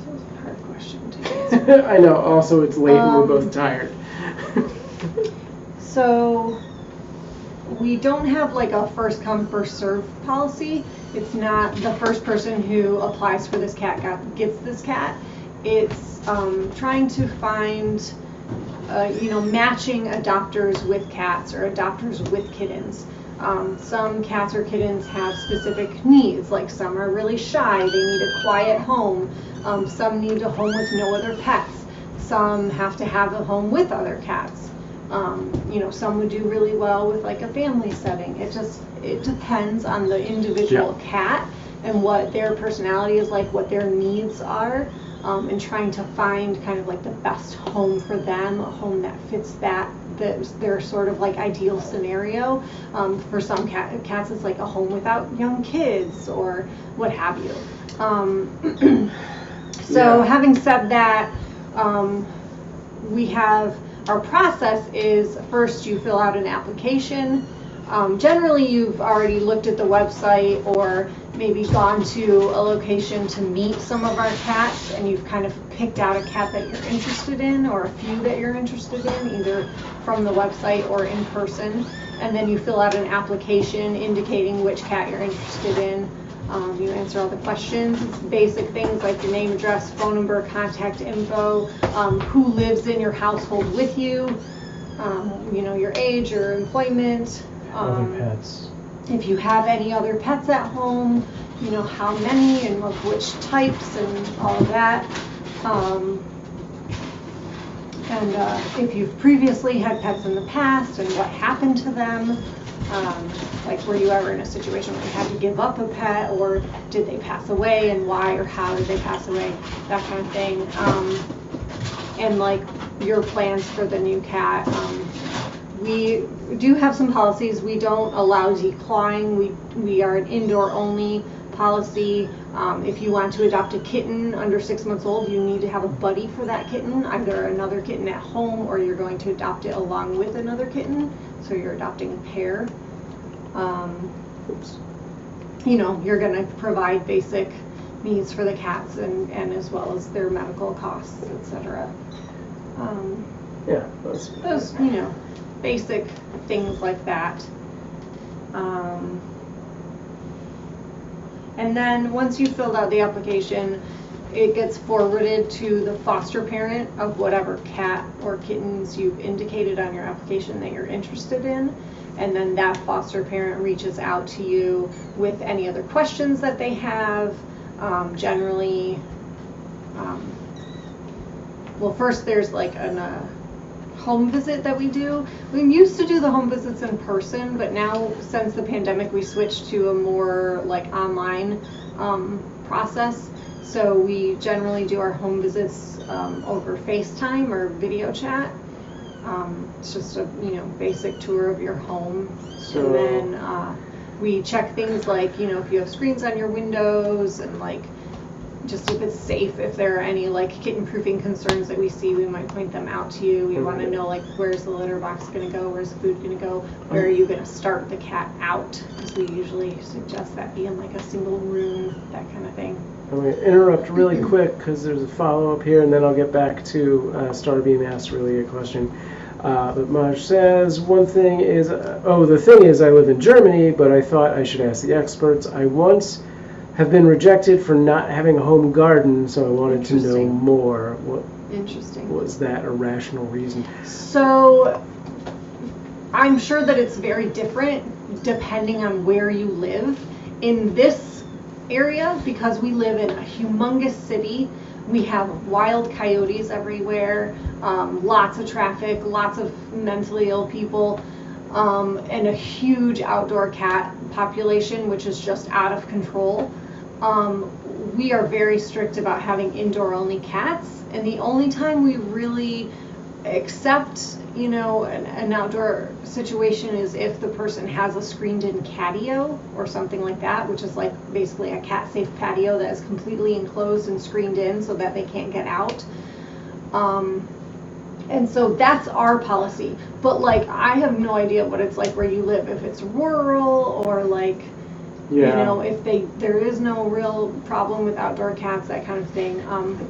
was a hard question to answer. I know, also it's late and we're both tired. So we don't have like a first come first serve policy. It's not the first person who applies for this cat gets this cat. It's trying to find matching adopters with cats or adopters with kittens. Some cats or kittens have specific needs, like some are really shy, they need a quiet home. Some need a home with no other pets. Some have to have a home with other cats. Some would do really well with like a family setting. It depends on the individual cat and what their personality is like, what their needs are, and trying to find kind of like the best home for them, a home that fits their sort of like ideal scenario. For some cats, it's like a home without young kids or what have you. Having said that, we have our process is first you fill out an application. Generally, you've already looked at the website or maybe gone to a location to meet some of our cats, and you've kind of picked out a cat that you're interested in or a few that you're interested in, either from the website or in person. And then you fill out an application indicating which cat you're interested in. You answer all the questions. It's basic things like your name, address, phone number, contact info, who lives in your household with you, your age, your employment. Other pets. If you have any other pets at home, how many and of which types and all of that. And if you've previously had pets in the past and what happened to them. Like, were you ever in a situation where you had to give up a pet, or did they pass away, and why or how did they pass away, that kind of thing. And like your plans for the new cat. We do have some policies. We don't allow declawing. We are an indoor only policy. If you want to adopt a kitten under 6 months old, you need to have a buddy for that kitten, either another kitten at home or you're going to adopt it along with another kitten. So you're adopting a pair. You're going to provide basic needs for the cats and as well as their medical costs, etc. Those basic things like that. And then once you've filled out the application, it gets forwarded to the foster parent of whatever cat or kittens you've indicated on your application that you're interested in. And then that foster parent reaches out to you with any other questions that they have. Generally, first there's like a home visit that we do. We used to do the home visits in person, but now since the pandemic we switched to a more like online process. So we generally do our home visits over FaceTime or video chat. It's just a basic tour of your home. And then we check things like if you have screens on your windows and like just if it's safe, if there are any like kitten proofing concerns that we see, we might point them out to you. We want to know like where's the litter box going to go, where's the food going to go, where are you going to start the cat out, because we usually suggest that be in like a single room, that kind of thing. I'm going to interrupt really quick because there's a follow-up here, and then I'll get back to Starbeam asked really a question. But Maj says, the thing is I live in Germany, but I thought I should ask the experts. I once have been rejected for not having a home garden, so I wanted to know more. Interesting. Was that a rational reason? So, I'm sure that it's very different depending on where you live. In this area, because we live in a humongous city, we have wild coyotes everywhere, lots of traffic, lots of mentally ill people, and a huge outdoor cat population, which is just out of control. We are very strict about having indoor-only cats, and the only time we really accept, an outdoor situation is if the person has a screened-in catio or something like that, which is like basically a cat-safe patio that is completely enclosed and screened in so that they can't get out. And so that's our policy. But like, I have no idea what it's like where you live, if it's rural or like, if there is no real problem with outdoor cats, that kind of thing.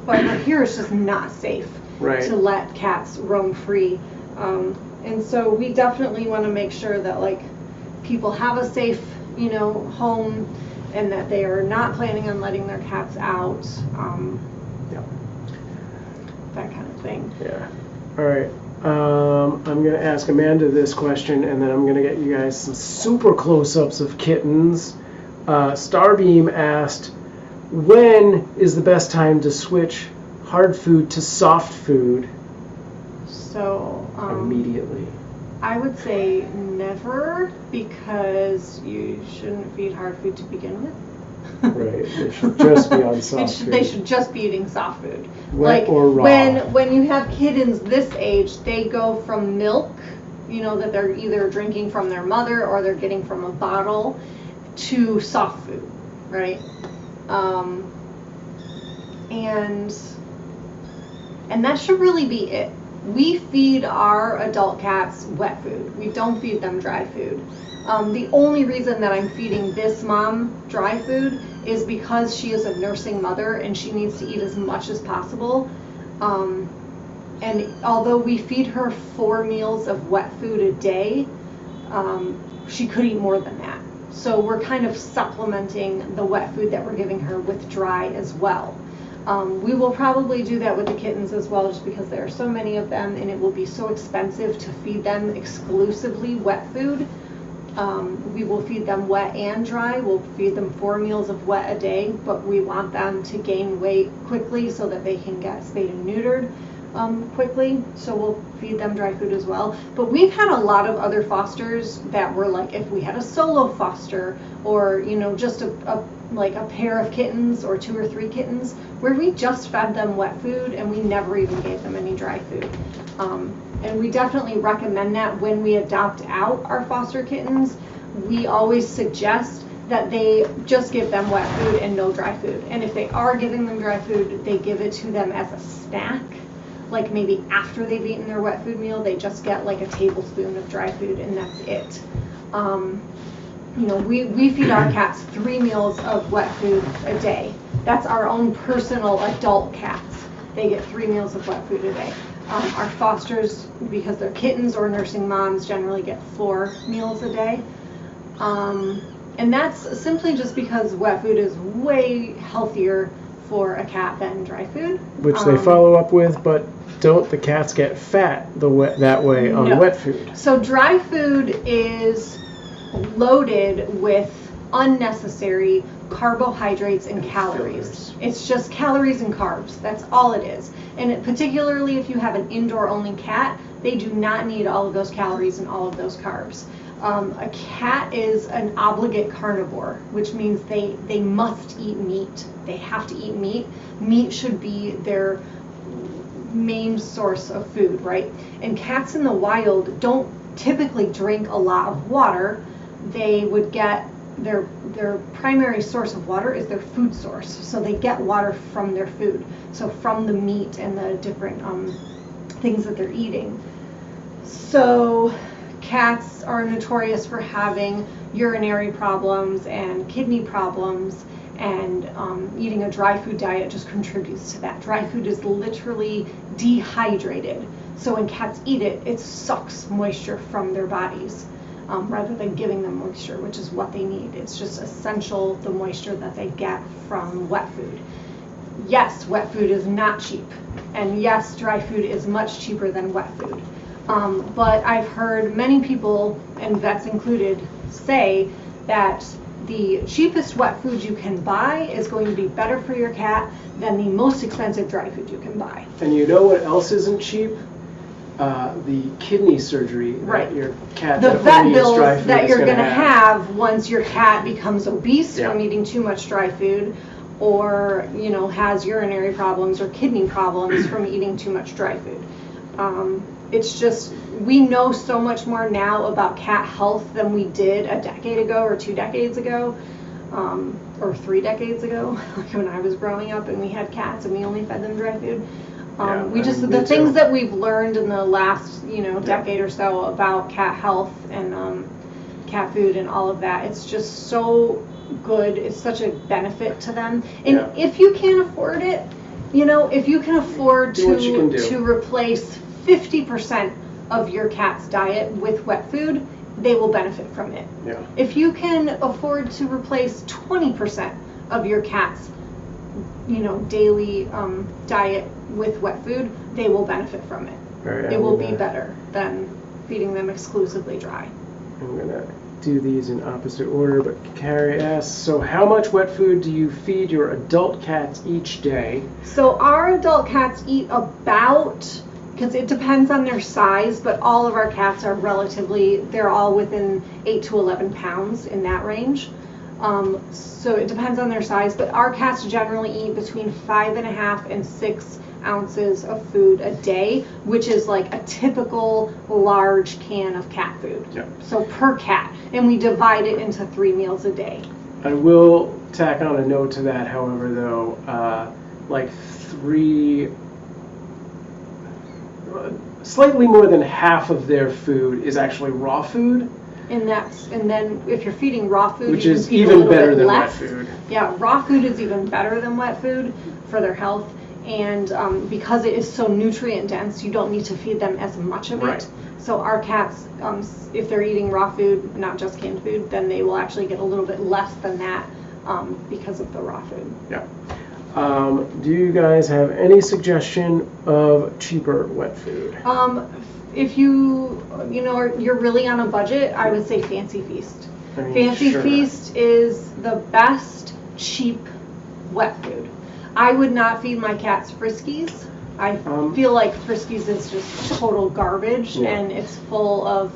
But here it's just not safe to let cats roam free. And so we definitely want to make sure that like people have a safe, home, and that they are not planning on letting their cats out. That kind of thing. Yeah. All right. I'm going to ask Amanda this question, and then I'm going to get you guys some super close-ups of kittens. Starbeam asked, when is the best time to switch hard food to soft food? So immediately. I would say never, because you shouldn't feed hard food to begin with. Right, they should just be on soft food. They should just be eating soft food. Wet or raw. When you have kittens this age, they go from milk, that they're either drinking from their mother or they're getting from a bottle, to soft food, right? And that should really be it. We feed our adult cats wet food. We don't feed them dry food. The only reason that I'm feeding this mom dry food is because she is a nursing mother and she needs to eat as much as possible. And although we feed her 4 meals of wet food a day, she could eat more than that. So we're kind of supplementing the wet food that we're giving her with dry as well. We will probably do that with the kittens as well, just because there are so many of them and it will be so expensive to feed them exclusively wet food. We will feed them wet and dry. We'll feed them 4 meals of wet a day, but we want them to gain weight quickly so that they can get spayed and neutered quickly. So we'll feed them dry food as well. But we've had a lot of other fosters that were like, if we had a solo foster or, just a pair of kittens or 2 or 3 kittens, where we just fed them wet food and we never even gave them any dry food. And we definitely recommend that when we adopt out our foster kittens. We always suggest that they just give them wet food and no dry food. And if they are giving them dry food, they give it to them as a snack. Like maybe after they've eaten their wet food meal, they just get like a tablespoon of dry food and that's it. We feed our cats 3 meals of wet food a day. That's our own personal adult cats. They get 3 meals of wet food a day. Our fosters, because they're kittens or nursing moms, generally get 4 meals a day. And that's simply just because wet food is way healthier for a cat than dry food. Which they follow up with, but don't the cats get fat that way on wet food? So dry food is loaded with unnecessary carbohydrates and calories. It's just calories and carbs. That's all it is. And particularly if you have an indoor-only cat, they do not need all of those calories and all of those carbs. A cat is an obligate carnivore, which means they must eat meat. They have to eat meat. Meat should be their main source of food, right? And cats in the wild don't typically drink a lot of water. They would get their primary source of water is their food source. So they get water from their food. So from the meat and the different things that they're eating. So cats are notorious for having urinary problems and kidney problems, and eating a dry food diet just contributes to that. Dry food is literally dehydrated. So when cats eat it, it sucks moisture from their bodies rather than giving them moisture, which is what they need. It's just essential, the moisture that they get from wet food. Yes, wet food is not cheap. And yes, dry food is much cheaper than wet food. But I've heard many people, and vets included, say that the cheapest wet food you can buy is going to be better for your cat than the most expensive dry food you can buy. And you know what else isn't cheap? The kidney surgery that your cat the that vet only eats dry bills food that is you're gonna going to have once your cat becomes obese from eating too much dry food, or has urinary problems or kidney problems from eating too much dry food. It's just, we know so much more now about cat health than we did a decade ago or 2 decades ago, or 3 decades ago, like when I was growing up and we had cats and we only fed them dry food. The things that we've learned in the last decade or so about cat health and cat food and all of that, it's just so good. It's such a benefit to them. And if you can't afford it, if you can afford to replace 50% of your cat's diet with wet food, they will benefit from it. If you can afford to replace 20% of your cat's daily diet with wet food, they will benefit from it. It will be better than feeding them exclusively dry. I'm gonna do these in opposite order, but Carrie asks, so how much wet food do you feed your adult cats each day? So our adult cats eat about, because it depends on their size, but all of our cats are they're all within 8 to 11 pounds, in that range. So it depends on their size, but our cats generally eat between 5.5 and 6 ounces of food a day, which is like a typical large can of cat food. So per cat, and we divide it into 3 meals a day. I will tack on a note to that, however, though, slightly more than half of their food is actually raw food. And then if you're feeding raw food, which is even better than wet food. Yeah, raw food is even better than wet food for their health. And because it is so nutrient dense, you don't need to feed them as much of it. So our cats, if they're eating raw food, not just canned food, then they will actually get a little bit less than that because of the raw food. Do you guys have any suggestion of cheaper wet food? If you're really on a budget, I would say Fancy Feast. Fancy Feast is the best cheap wet food. I would not feed my cats Friskies. I feel like Friskies is just total garbage, and it's full of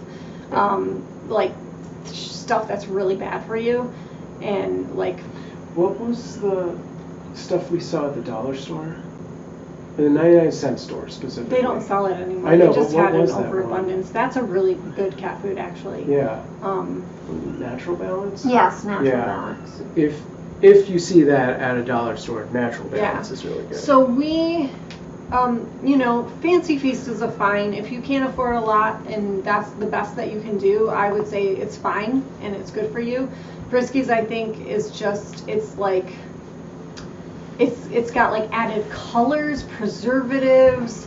stuff that's really bad for you, and what was the stuff we saw at the dollar store? The 99-cent store specifically. They don't sell it anymore. I know, they just but what had was an that overabundance. That's a really good cat food, actually. Natural Balance? Yes, Natural Balance. If you see that at a dollar store, Natural Balance is really good. So we, Fancy Feast is a fine. If you can't afford a lot and that's the best that you can do, I would say it's fine and it's good for you. Friskies, I think, is just, it's got added colors, preservatives,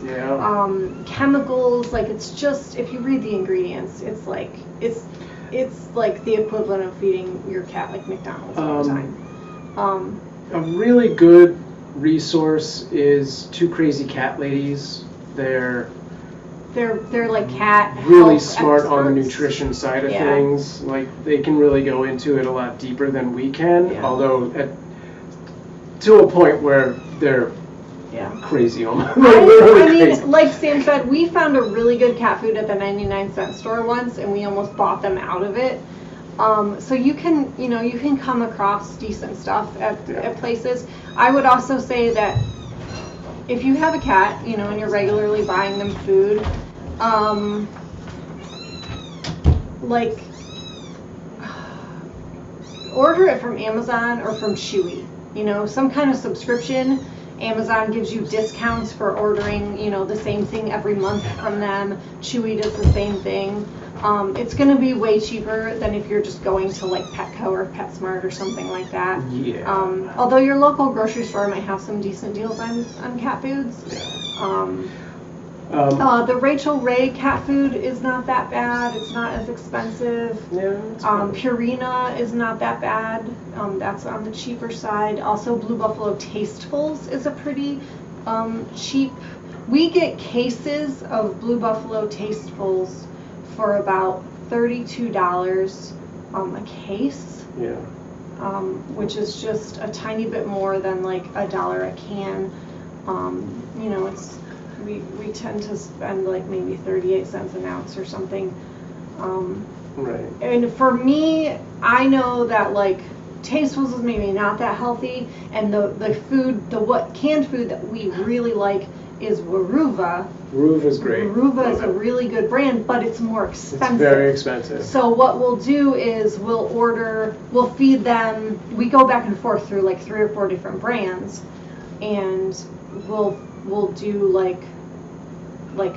chemicals. It's just, if you read the ingredients, it's like the equivalent of feeding your cat McDonald's all the time. A really good resource is Two Crazy Cat Ladies. They're like cat really health smart experts. on the nutrition side of things. They can really go into it a lot deeper than we can, although to a point where they're crazy almost. Like Sam said, we found a really good cat food at the 99-cent store once, and we almost bought them out of it. So you can come across decent stuff at places. I would also say that if you have a cat, and you're regularly buying them food, order it from Amazon or from Chewy. Some kind of subscription. Amazon gives you discounts for ordering, the same thing every month from them. Chewy does the same thing. It's going to be way cheaper than if you're just going to Petco or PetSmart or something like that. Although your local grocery store might have some decent deals on cat foods. The Rachel Ray cat food is not that bad. It's not as expensive. Yeah. Purina is not that bad. That's on the cheaper side. Also, Blue Buffalo Tastefuls is a pretty cheap. We get cases of Blue Buffalo Tastefuls for about $32 a case. Yeah. Which is just a tiny bit more than like $1 a can. It's we tend to spend like maybe 38 cents an ounce or something. Right. And for me, I know that like Tastefuls is maybe not that healthy, and the canned food that we really like is Weruva. Weruva's great. Weruva is a really good brand, but it's more expensive. It's very expensive. So what we'll do is we'll feed them. We go back and forth through like 3 or 4 different brands, and we'll do like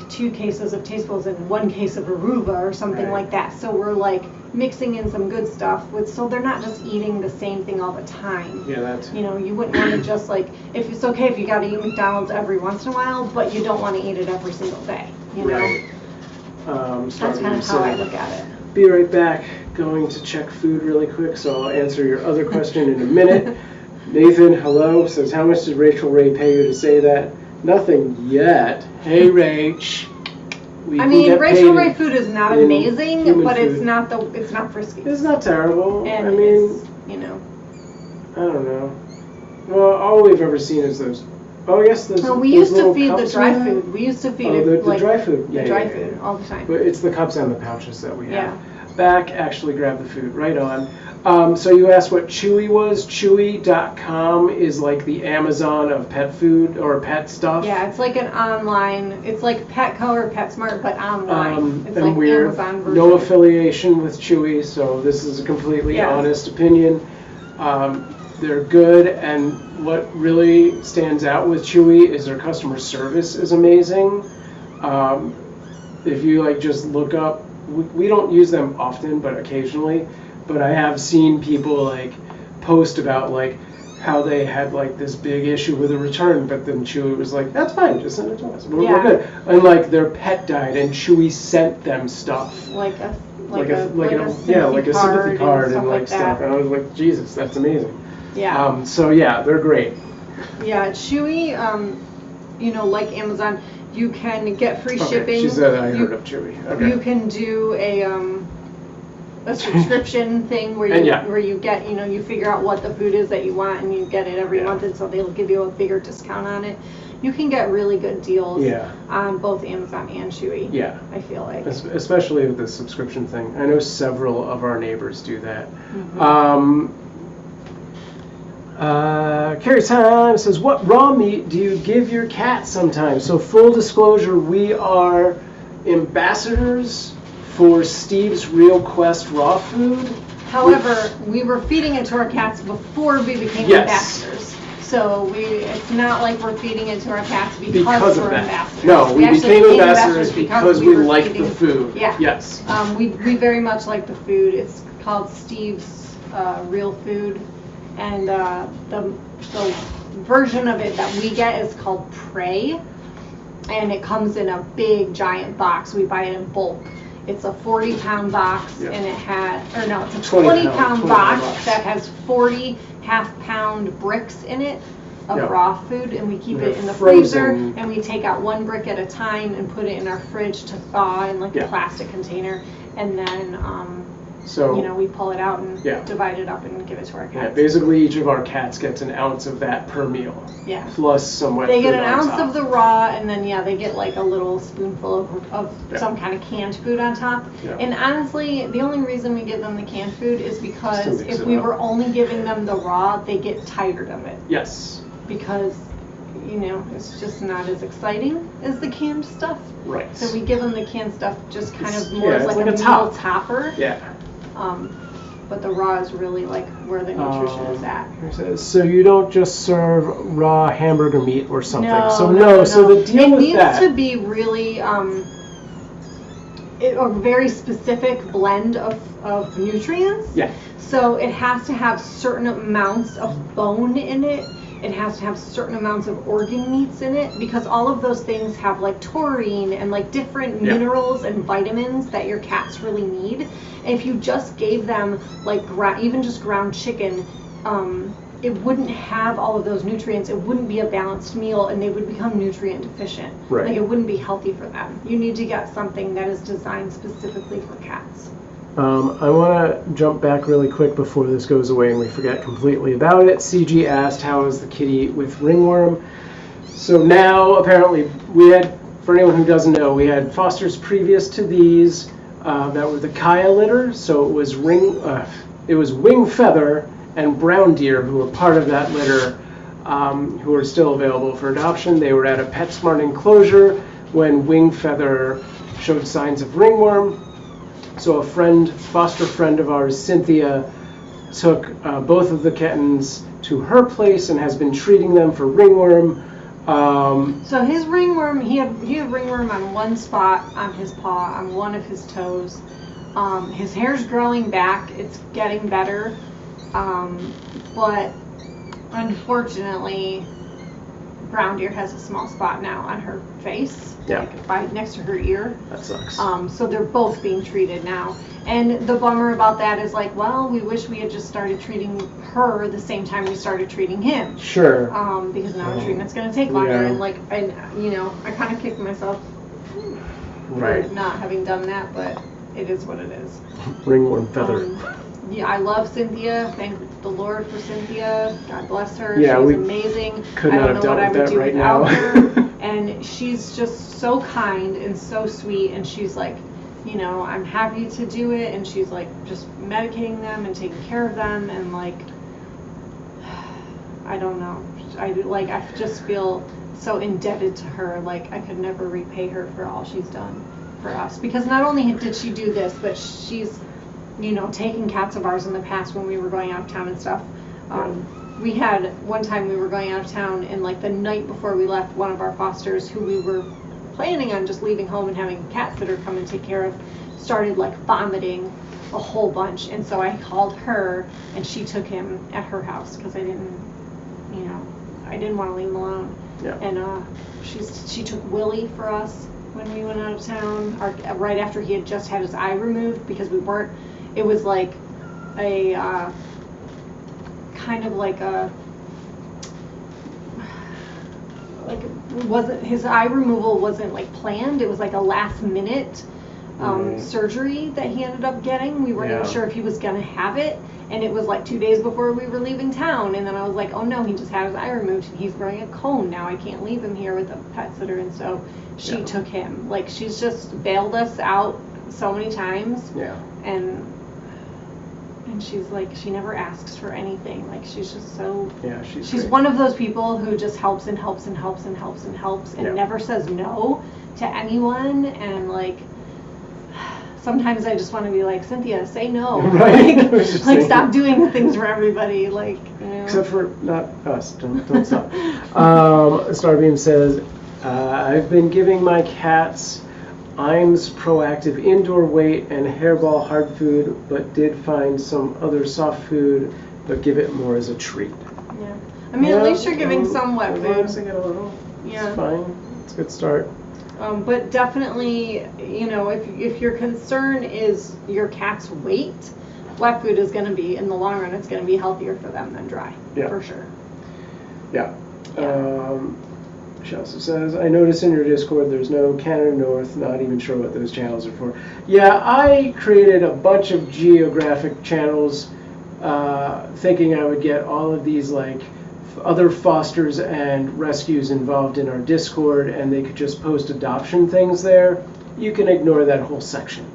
2 cases of Tastefuls and 1 case of Weruva or something like that. So we're like mixing in some good stuff so they're not just eating the same thing all the time. Yeah, that's. You wouldn't want to just like, if it's okay if you got to eat McDonald's every once in a while, but you don't want to eat it every single day. Right. That's kind of how I look at it. Be right back. Going to check food really quick, so I'll answer your other question in a minute. Nathan, hello, says, how much did Rachel Ray pay you to say that? Nothing yet. Hey, Rach. Rachel Ray food is not amazing, but food. it's not frisky. It's not terrible. And I don't know. Well, all we've ever seen is those. Oh, yes, those. No, we those used to feed the cups dry food. We used to feed it the dry food. The dry food all the time. But it's the cups and the pouches that we have. Yeah. Back, actually grab the food. Right on. So you asked what Chewy was. Chewy.com is like the Amazon of pet food or pet stuff. Yeah, it's like an online. It's like Petco or PetSmart, but online. It's and like we're Amazon version. no affiliation with Chewy, so this is a completely honest opinion. They're good, and what really stands out with Chewy is their customer service is amazing. If you just look up, we don't use them often, but occasionally. But I have seen people post about how they had like this big issue with a return, but then Chewy was like, "That's fine, just send it to us. We're good." And like their pet died, and Chewy sent them stuff, like a sympathy card and like stuff. And I was like, Jesus, that's amazing. Yeah. So yeah, they're great. Yeah, Chewy, like Amazon, you can get free shipping. She said I heard of Chewy. Okay. You can do a subscription thing where you get, you figure out what the food is that you want and you get it every month, and so they'll give you a bigger discount on it. You can get really good deals on both Amazon and Chewy. Yeah. I feel like. Especially with the subscription thing. I know several of our neighbors do that. Mm-hmm. Carrie Time says, what raw meat do you give your cat sometimes? So full disclosure, we are ambassadors for Steve's Real Quest raw food. However, we were feeding it to our cats before we became ambassadors. So it's not like we're feeding it to our cats because we're ambassadors. No, we became ambassadors because we like the food. Yeah. Yes. We very much like the food. It's called Steve's Real Food. And the version of it that we get is called Prey, and it comes in a big giant box. We buy it in bulk. It's a 40-pound box, and it's a 20-pound box that has 40 half-pound bricks in it of raw food, and we keep it in the freezer, and we take out 1 brick at a time and put it in our fridge to thaw in a plastic container, and then we pull it out and divide it up and give it to our cats. Yeah, basically each of our cats gets an ounce of that per meal. Yeah. Plus some wet food. They get an ounce of the raw, and then they get like a little spoonful of some kind of canned food on top. Yeah. And honestly, the only reason we give them the canned food is because if we were only giving them the raw, they get tired of it. Yes. Because it's just not as exciting as the canned stuff. Right. So we give them the canned stuff just kind of more as like a meal topper. Yeah. But the raw is really like where the nutrition is at. So you don't just serve raw hamburger meat or something. No. So the deal with that. It needs to be really a very specific blend of nutrients. Yeah. So it has to have certain amounts of bone in it, It has to have certain amounts of organ meats in it, because all of those things have like taurine and like different minerals and vitamins that your cats really need. And if you just gave them like even just ground chicken, it wouldn't have all of those nutrients. It wouldn't be a balanced meal, and they would become nutrient deficient. Right. Like, it wouldn't be healthy for them. You need to get something that is designed specifically for cats. I want to jump back really quick before this goes away and we forget completely about it. CG asked, how is the kitty with ringworm? So now, apparently, we had, for anyone who doesn't know, we had fosters previous to these that were the Kaya litter. So it was wing feather and brown deer who were part of that litter, who are still available for adoption. They were at a PetSmart enclosure when wing feather showed signs of ringworm. So a foster friend of ours, Cynthia, took both of the kittens to her place and has been treating them for ringworm. So his ringworm, he had ringworm on one spot on his paw, on one of his toes. His hair's growing back. It's getting better. But unfortunately, brown deer has a small spot now on her face. Yeah. Like next to her ear. That sucks. So they're both being treated now. And the bummer about that is like, well, we wish we had just started treating her the same time we started treating him. Sure. Because now the treatment's going to take longer. And I kind of kicked myself for not having done that, but it is what it is. Ringworm feather. Yeah, I love Cynthia. Thank the Lord for Cynthia. God bless her. Yeah, she's amazing. Could not have dealt with that right now. And she's just so kind and so sweet. And she's like, I'm happy to do it. And she's like just medicating them and taking care of them. And like, I don't know. I just feel so indebted to her. Like, I could never repay her for all she's done for us. Because not only did she do this, but she's taking cats of ours in the past when we were going out of town and stuff. We had one time we were going out of town, and like the night before we left, one of our fosters, who we were planning on just leaving home and having a cat sitter come and take care of, started like vomiting a whole bunch. And so I called her, and she took him at her house because I didn't want to leave him alone. Yeah. And she took Willie for us when we went out of town, right after he had just had his eye removed, because it was like a kind of like a, his eye removal wasn't like planned. It was like a last minute surgery that he ended up getting. We weren't even sure if he was gonna have it, and it was like 2 days before we were leaving town. And then I was like, oh no, he just had his eye removed and he's growing a cone now. I can't leave him here with a pet sitter. And so she took him. Like, she's just bailed us out so many times. Yeah. And she's like, she never asks for anything. Like, she's just so, she's great. One of those people who just helps and helps and helps and helps and helps and never says no to anyone. And like, sometimes I just want to be like, Cynthia, say no. Right. Like stop doing the things for everybody. Like, Except for not us. Don't stop. Starbeam says, I've been giving my cats Iams Proactive indoor weight and Hairball hard food, but did find some other soft food, but give it more as a treat. Yeah. I mean, at least you're giving some wet food. As long as I get a little, it's fine. It's a good start. But definitely, if your concern is your cat's weight, wet food is going to be, in the long run, it's going to be healthier for them than dry. Yeah. For sure. Yeah. She also says, I notice in your Discord there's no Canada North, not even sure what those channels are for. Yeah, I created a bunch of geographic channels thinking I would get all of these like other fosters and rescues involved in our Discord, and they could just post adoption things there. You can ignore that whole section.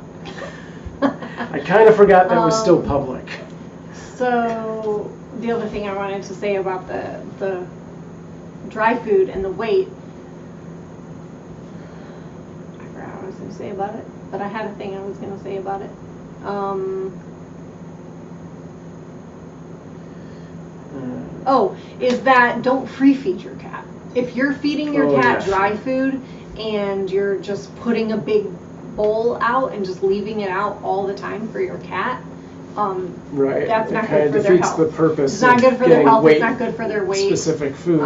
I kind of forgot that was still public. So the other thing I wanted to say about the dry food and the weight, I forgot what I was going to say about it, but I had a thing I was going to say about it. Is that don't free feed your cat. If you're feeding your cat dry food and you're just putting a big bowl out and just leaving it out all the time for your cat, Right. That's it not kind good of for their defeats health. the purpose. It's not good for their health. It's not good for their weight. Specific food.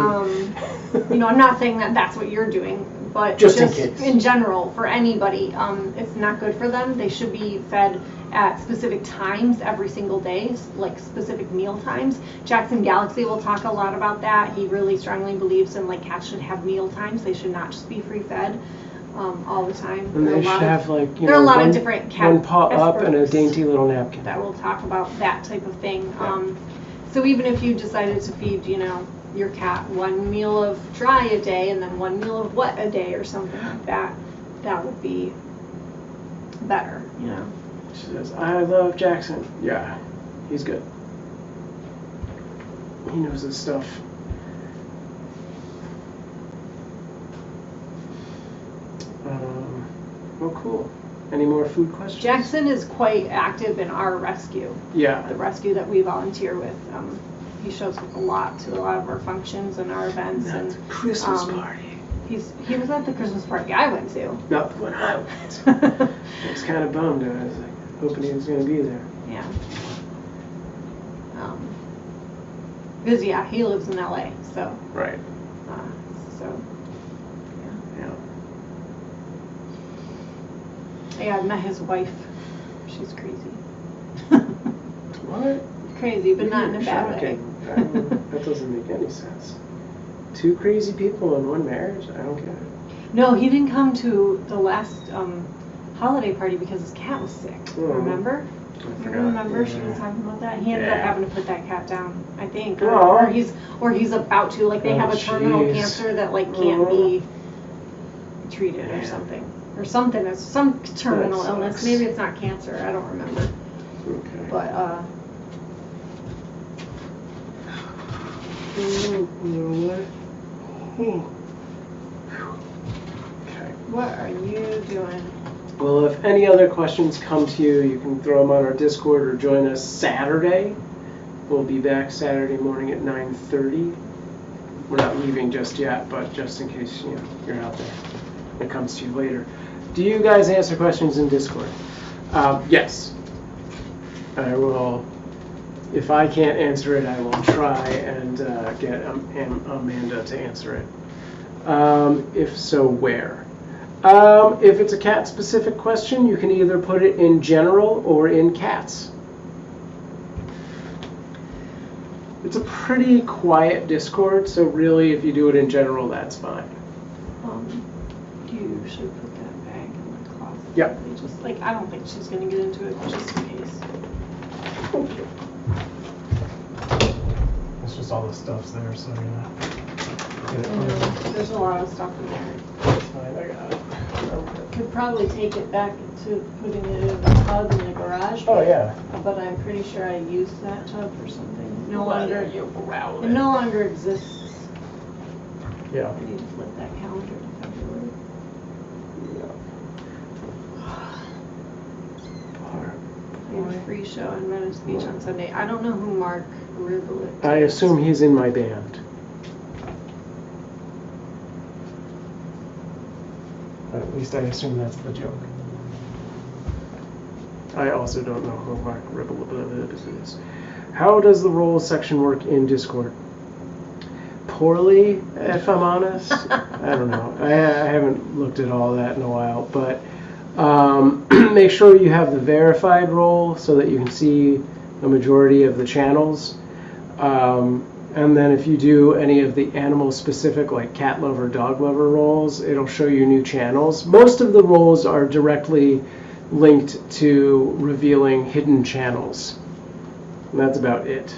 You know, I'm not saying that that's what you're doing, but just in case. In general, for anybody, it's not good for them. They should be fed at specific times every single day, like specific meal times. Jackson Galaxy will talk a lot about that. He really strongly believes in like cats should have meal times. They should not just be free fed all the time. And they should have like, there are a lot of different cat one paw up and a dainty little napkin. That will talk about that type of thing. Yeah. So even if you decided to feed, you know, your cat one meal of dry a day and then one meal of wet a day or something like that, that would be better, you know. She says, I love Jackson. Yeah, he's good. He knows his stuff. Well, cool. Any more food questions? Jackson is quite active in our rescue. Yeah. The rescue that we volunteer with. He shows up a lot to a lot of our functions and our events. Not and the Christmas party. He was at the Christmas party I went to. Not the one I went to. I was kind of bummed. I was like, hoping he was going to be there. Yeah. Because, yeah, he lives in LA, so. Right. So, yeah. Yeah, I met his wife. She's crazy. What? Crazy, but not in a bad way. That doesn't make any sense. Two crazy people in one marriage? I don't get it. No, he didn't come to the last holiday party because his cat was sick. Remember? I forgot. Remember she was talking about that? He ended up having to put that cat down, I think. Oh. Or he's about to. Like they have a terminal cancer that like can't be treated or something. Or something. It's some terminal illness. Maybe it's not cancer. I don't remember. Okay. But Okay. What are you doing? Well, if any other questions come to you, you can throw them on our Discord or join us Saturday. We'll be back Saturday morning at 9:30. We're not leaving just yet, but just in case you're out there, it comes to you later. Do you guys answer questions in Discord? Yes. I will. If I can't answer it, I will try and get Amanda to answer it. If so, where? If it's a cat-specific question, you can either put it in general or in cats. It's a pretty quiet Discord, so really, if you do it in general, that's fine. You should put that bag in the closet. Yep. Just like I don't think she's gonna get into it, just in case. Okay. It's just all the stuff's there, so There's a lot of stuff in there. That's fine, I got it. Could probably take it back to putting it in the tub in the garage. Oh yeah. But I'm pretty sure I used that tub for something. It no longer exists. Yeah. I need to flip that calendar to February. We have a free show in Venice Beach on Sunday. I don't know who Mark Riblet is. I assume he's in my band. At least I assume that's the joke. I also don't know who Mark Riblet is. How does the roles section work in Discord? Poorly, if I'm honest. I don't know. I haven't looked at all that in a while, but make sure you have the verified role so that you can see the majority of the channels. And then if you do any of the animal specific like cat lover, dog lover roles, it'll show you new channels. Most of the roles are directly linked to revealing hidden channels. And that's about it.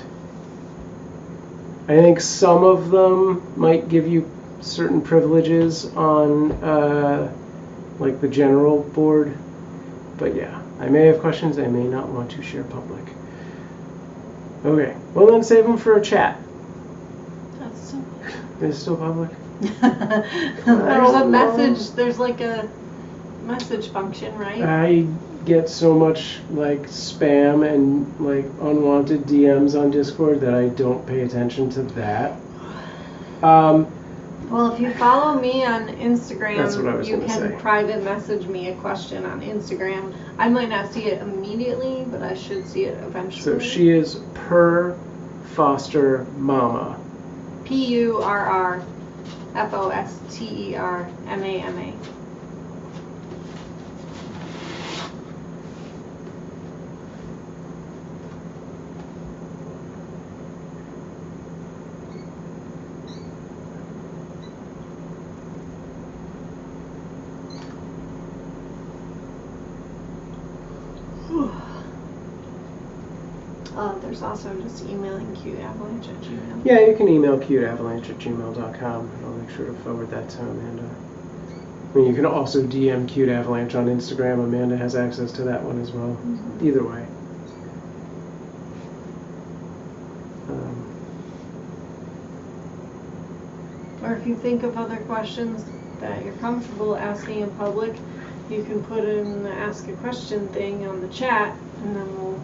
I think some of them might give you certain privileges on like the general board. But yeah, I may have questions I may not want to share public. Okay, well then save them for a chat. That's so Is it still public? There's a message, there's like a message function, right? I get so much like spam and like unwanted DMs on Discord that I don't pay attention to that. Well, if you follow me on That's what I was Instagram, you gonna can say. private message me a question on Instagram. I might not see it immediately, but I should see it eventually. So she is Per Foster Mama. PURRFOSTERMAMA. There's also just emailing Cuteavalanche@gmail. Yeah, you can email cuteavalanche@gmail.com, and I'll make sure to forward that to Amanda. I mean, you can also DM Cuteavalanche on Instagram. Amanda has access to that one as well. Mm-hmm. Either way. Or if you think of other questions that you're comfortable asking in public, you can put in the ask a question thing on the chat, and then we'll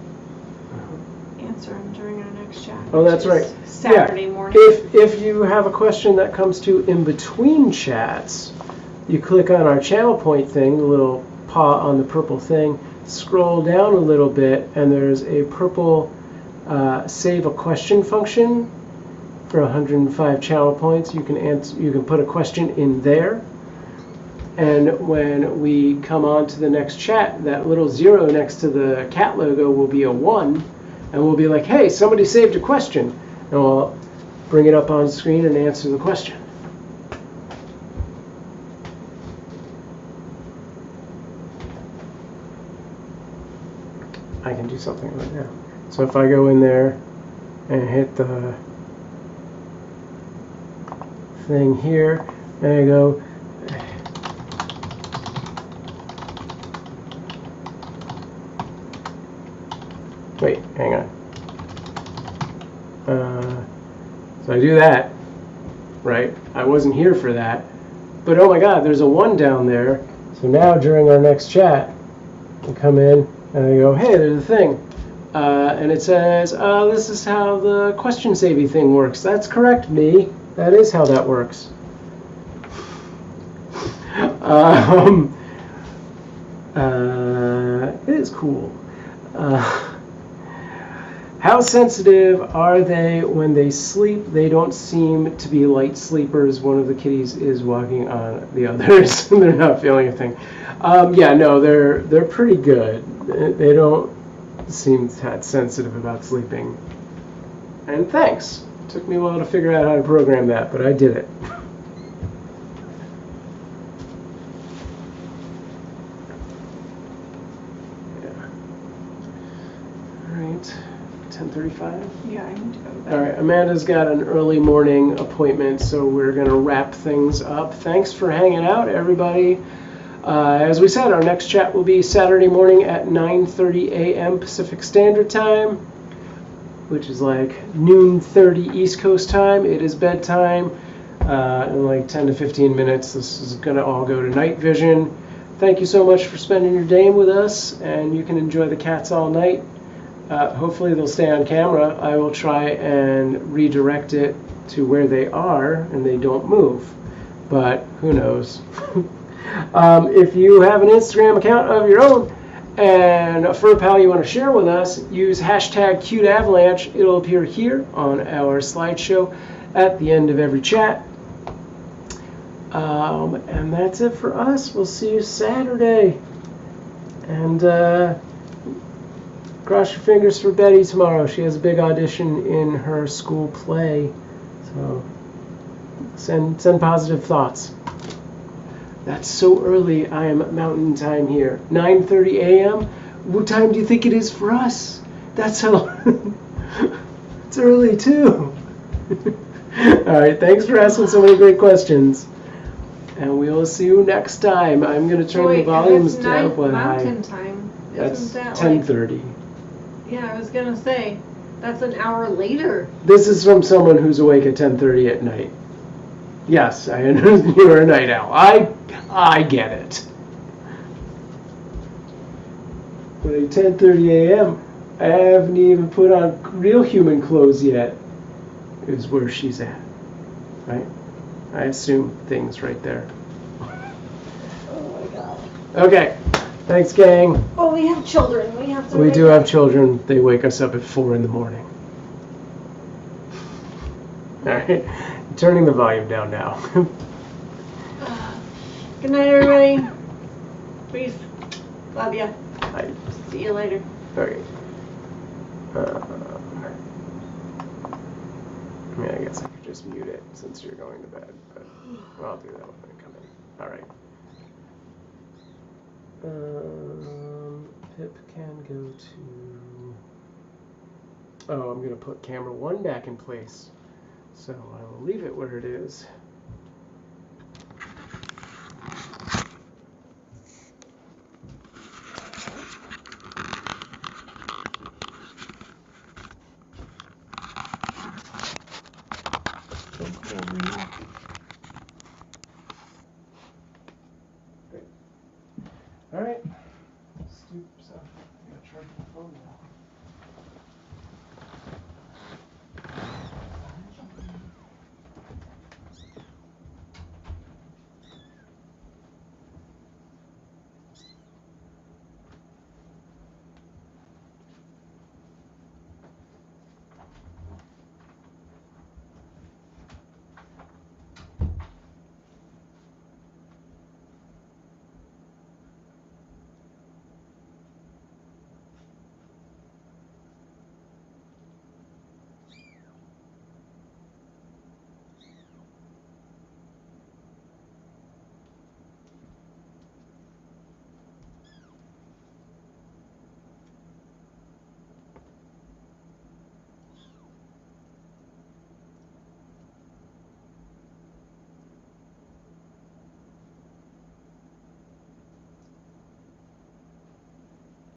answer them during our next chat. Oh, that's right. Saturday morning. If you have a question that comes to in between chats, you click on our channel point thing, the little paw on the purple thing, scroll down a little bit, and there's a purple save a question function for 105 channel points. You can put a question in there, and when we come on to the next chat, that little 0 next to the cat logo will be a 1. And we'll be like, hey, somebody saved a question. And we'll bring it up on screen and answer the question. I can do something right now. So if I go in there and hit the thing here, and I go, wait, hang on. So I do that, right? I wasn't here for that. But oh my God, there's a 1 down there. So now during our next chat, I come in and I go, hey, there's a thing. And it says, this is how the question saving thing works. That's correct, me. That is how that works. It is cool. How sensitive are they when they sleep? They don't seem to be light sleepers. One of the kitties is walking on the others. They're not feeling a thing. Yeah, no, they're pretty good. They don't seem that sensitive about sleeping. And thanks. It took me a while to figure out how to program that, but I did it. Yeah. All right. 10:35? Yeah, I need to go to bed. All right, Amanda's got an early morning appointment, so we're going to wrap things up. Thanks for hanging out, everybody. As we said, our next chat will be Saturday morning at 9:30 a.m. Pacific Standard Time, which is like noon 30 East Coast time. It is bedtime. In like 10 to 15 minutes, this is going to all go to night vision. Thank you so much for spending your day with us, and you can enjoy the cats all night. Hopefully they'll stay on camera. I will try and redirect it to where they are and they don't move, but who knows. If you have an Instagram account of your own and a fur pal you want to share with us, use hashtag Cuteavalanche. It'll appear here on our slideshow at the end of every chat. And that's it for us. We'll see you Saturday. And cross your fingers for Betty tomorrow. She has a big audition in her school play. So send positive thoughts. That's so early. I am mountain time here. 9:30 a.m. What time do you think it is for us? That's how it's early too. All right, thanks for asking so many great questions. And we will see you next time. I'm going to turn the volumes down. Mountain time. That's Isn't that 10:30. Yeah, I was going to say, that's an hour later. This is from someone who's awake at 10:30 at night. Yes, I understand you're a night owl. I get it. But at 10:30 a.m., I haven't even put on real human clothes yet, is where she's at. Right? I assume things right there. Oh my god. Okay. Thanks, gang. Oh, we have children. We have to. We do have children. They wake us up at 4 in the morning. All right. Turning the volume down now. Good night, everybody. Peace. Love ya. Bye. See you later. Okay. I mean, I guess I could just mute it since you're going to bed, but I'll do that when I come in. All right. Pip can go to... Oh, I'm going to put camera 1 back in place. So I will leave it where it is.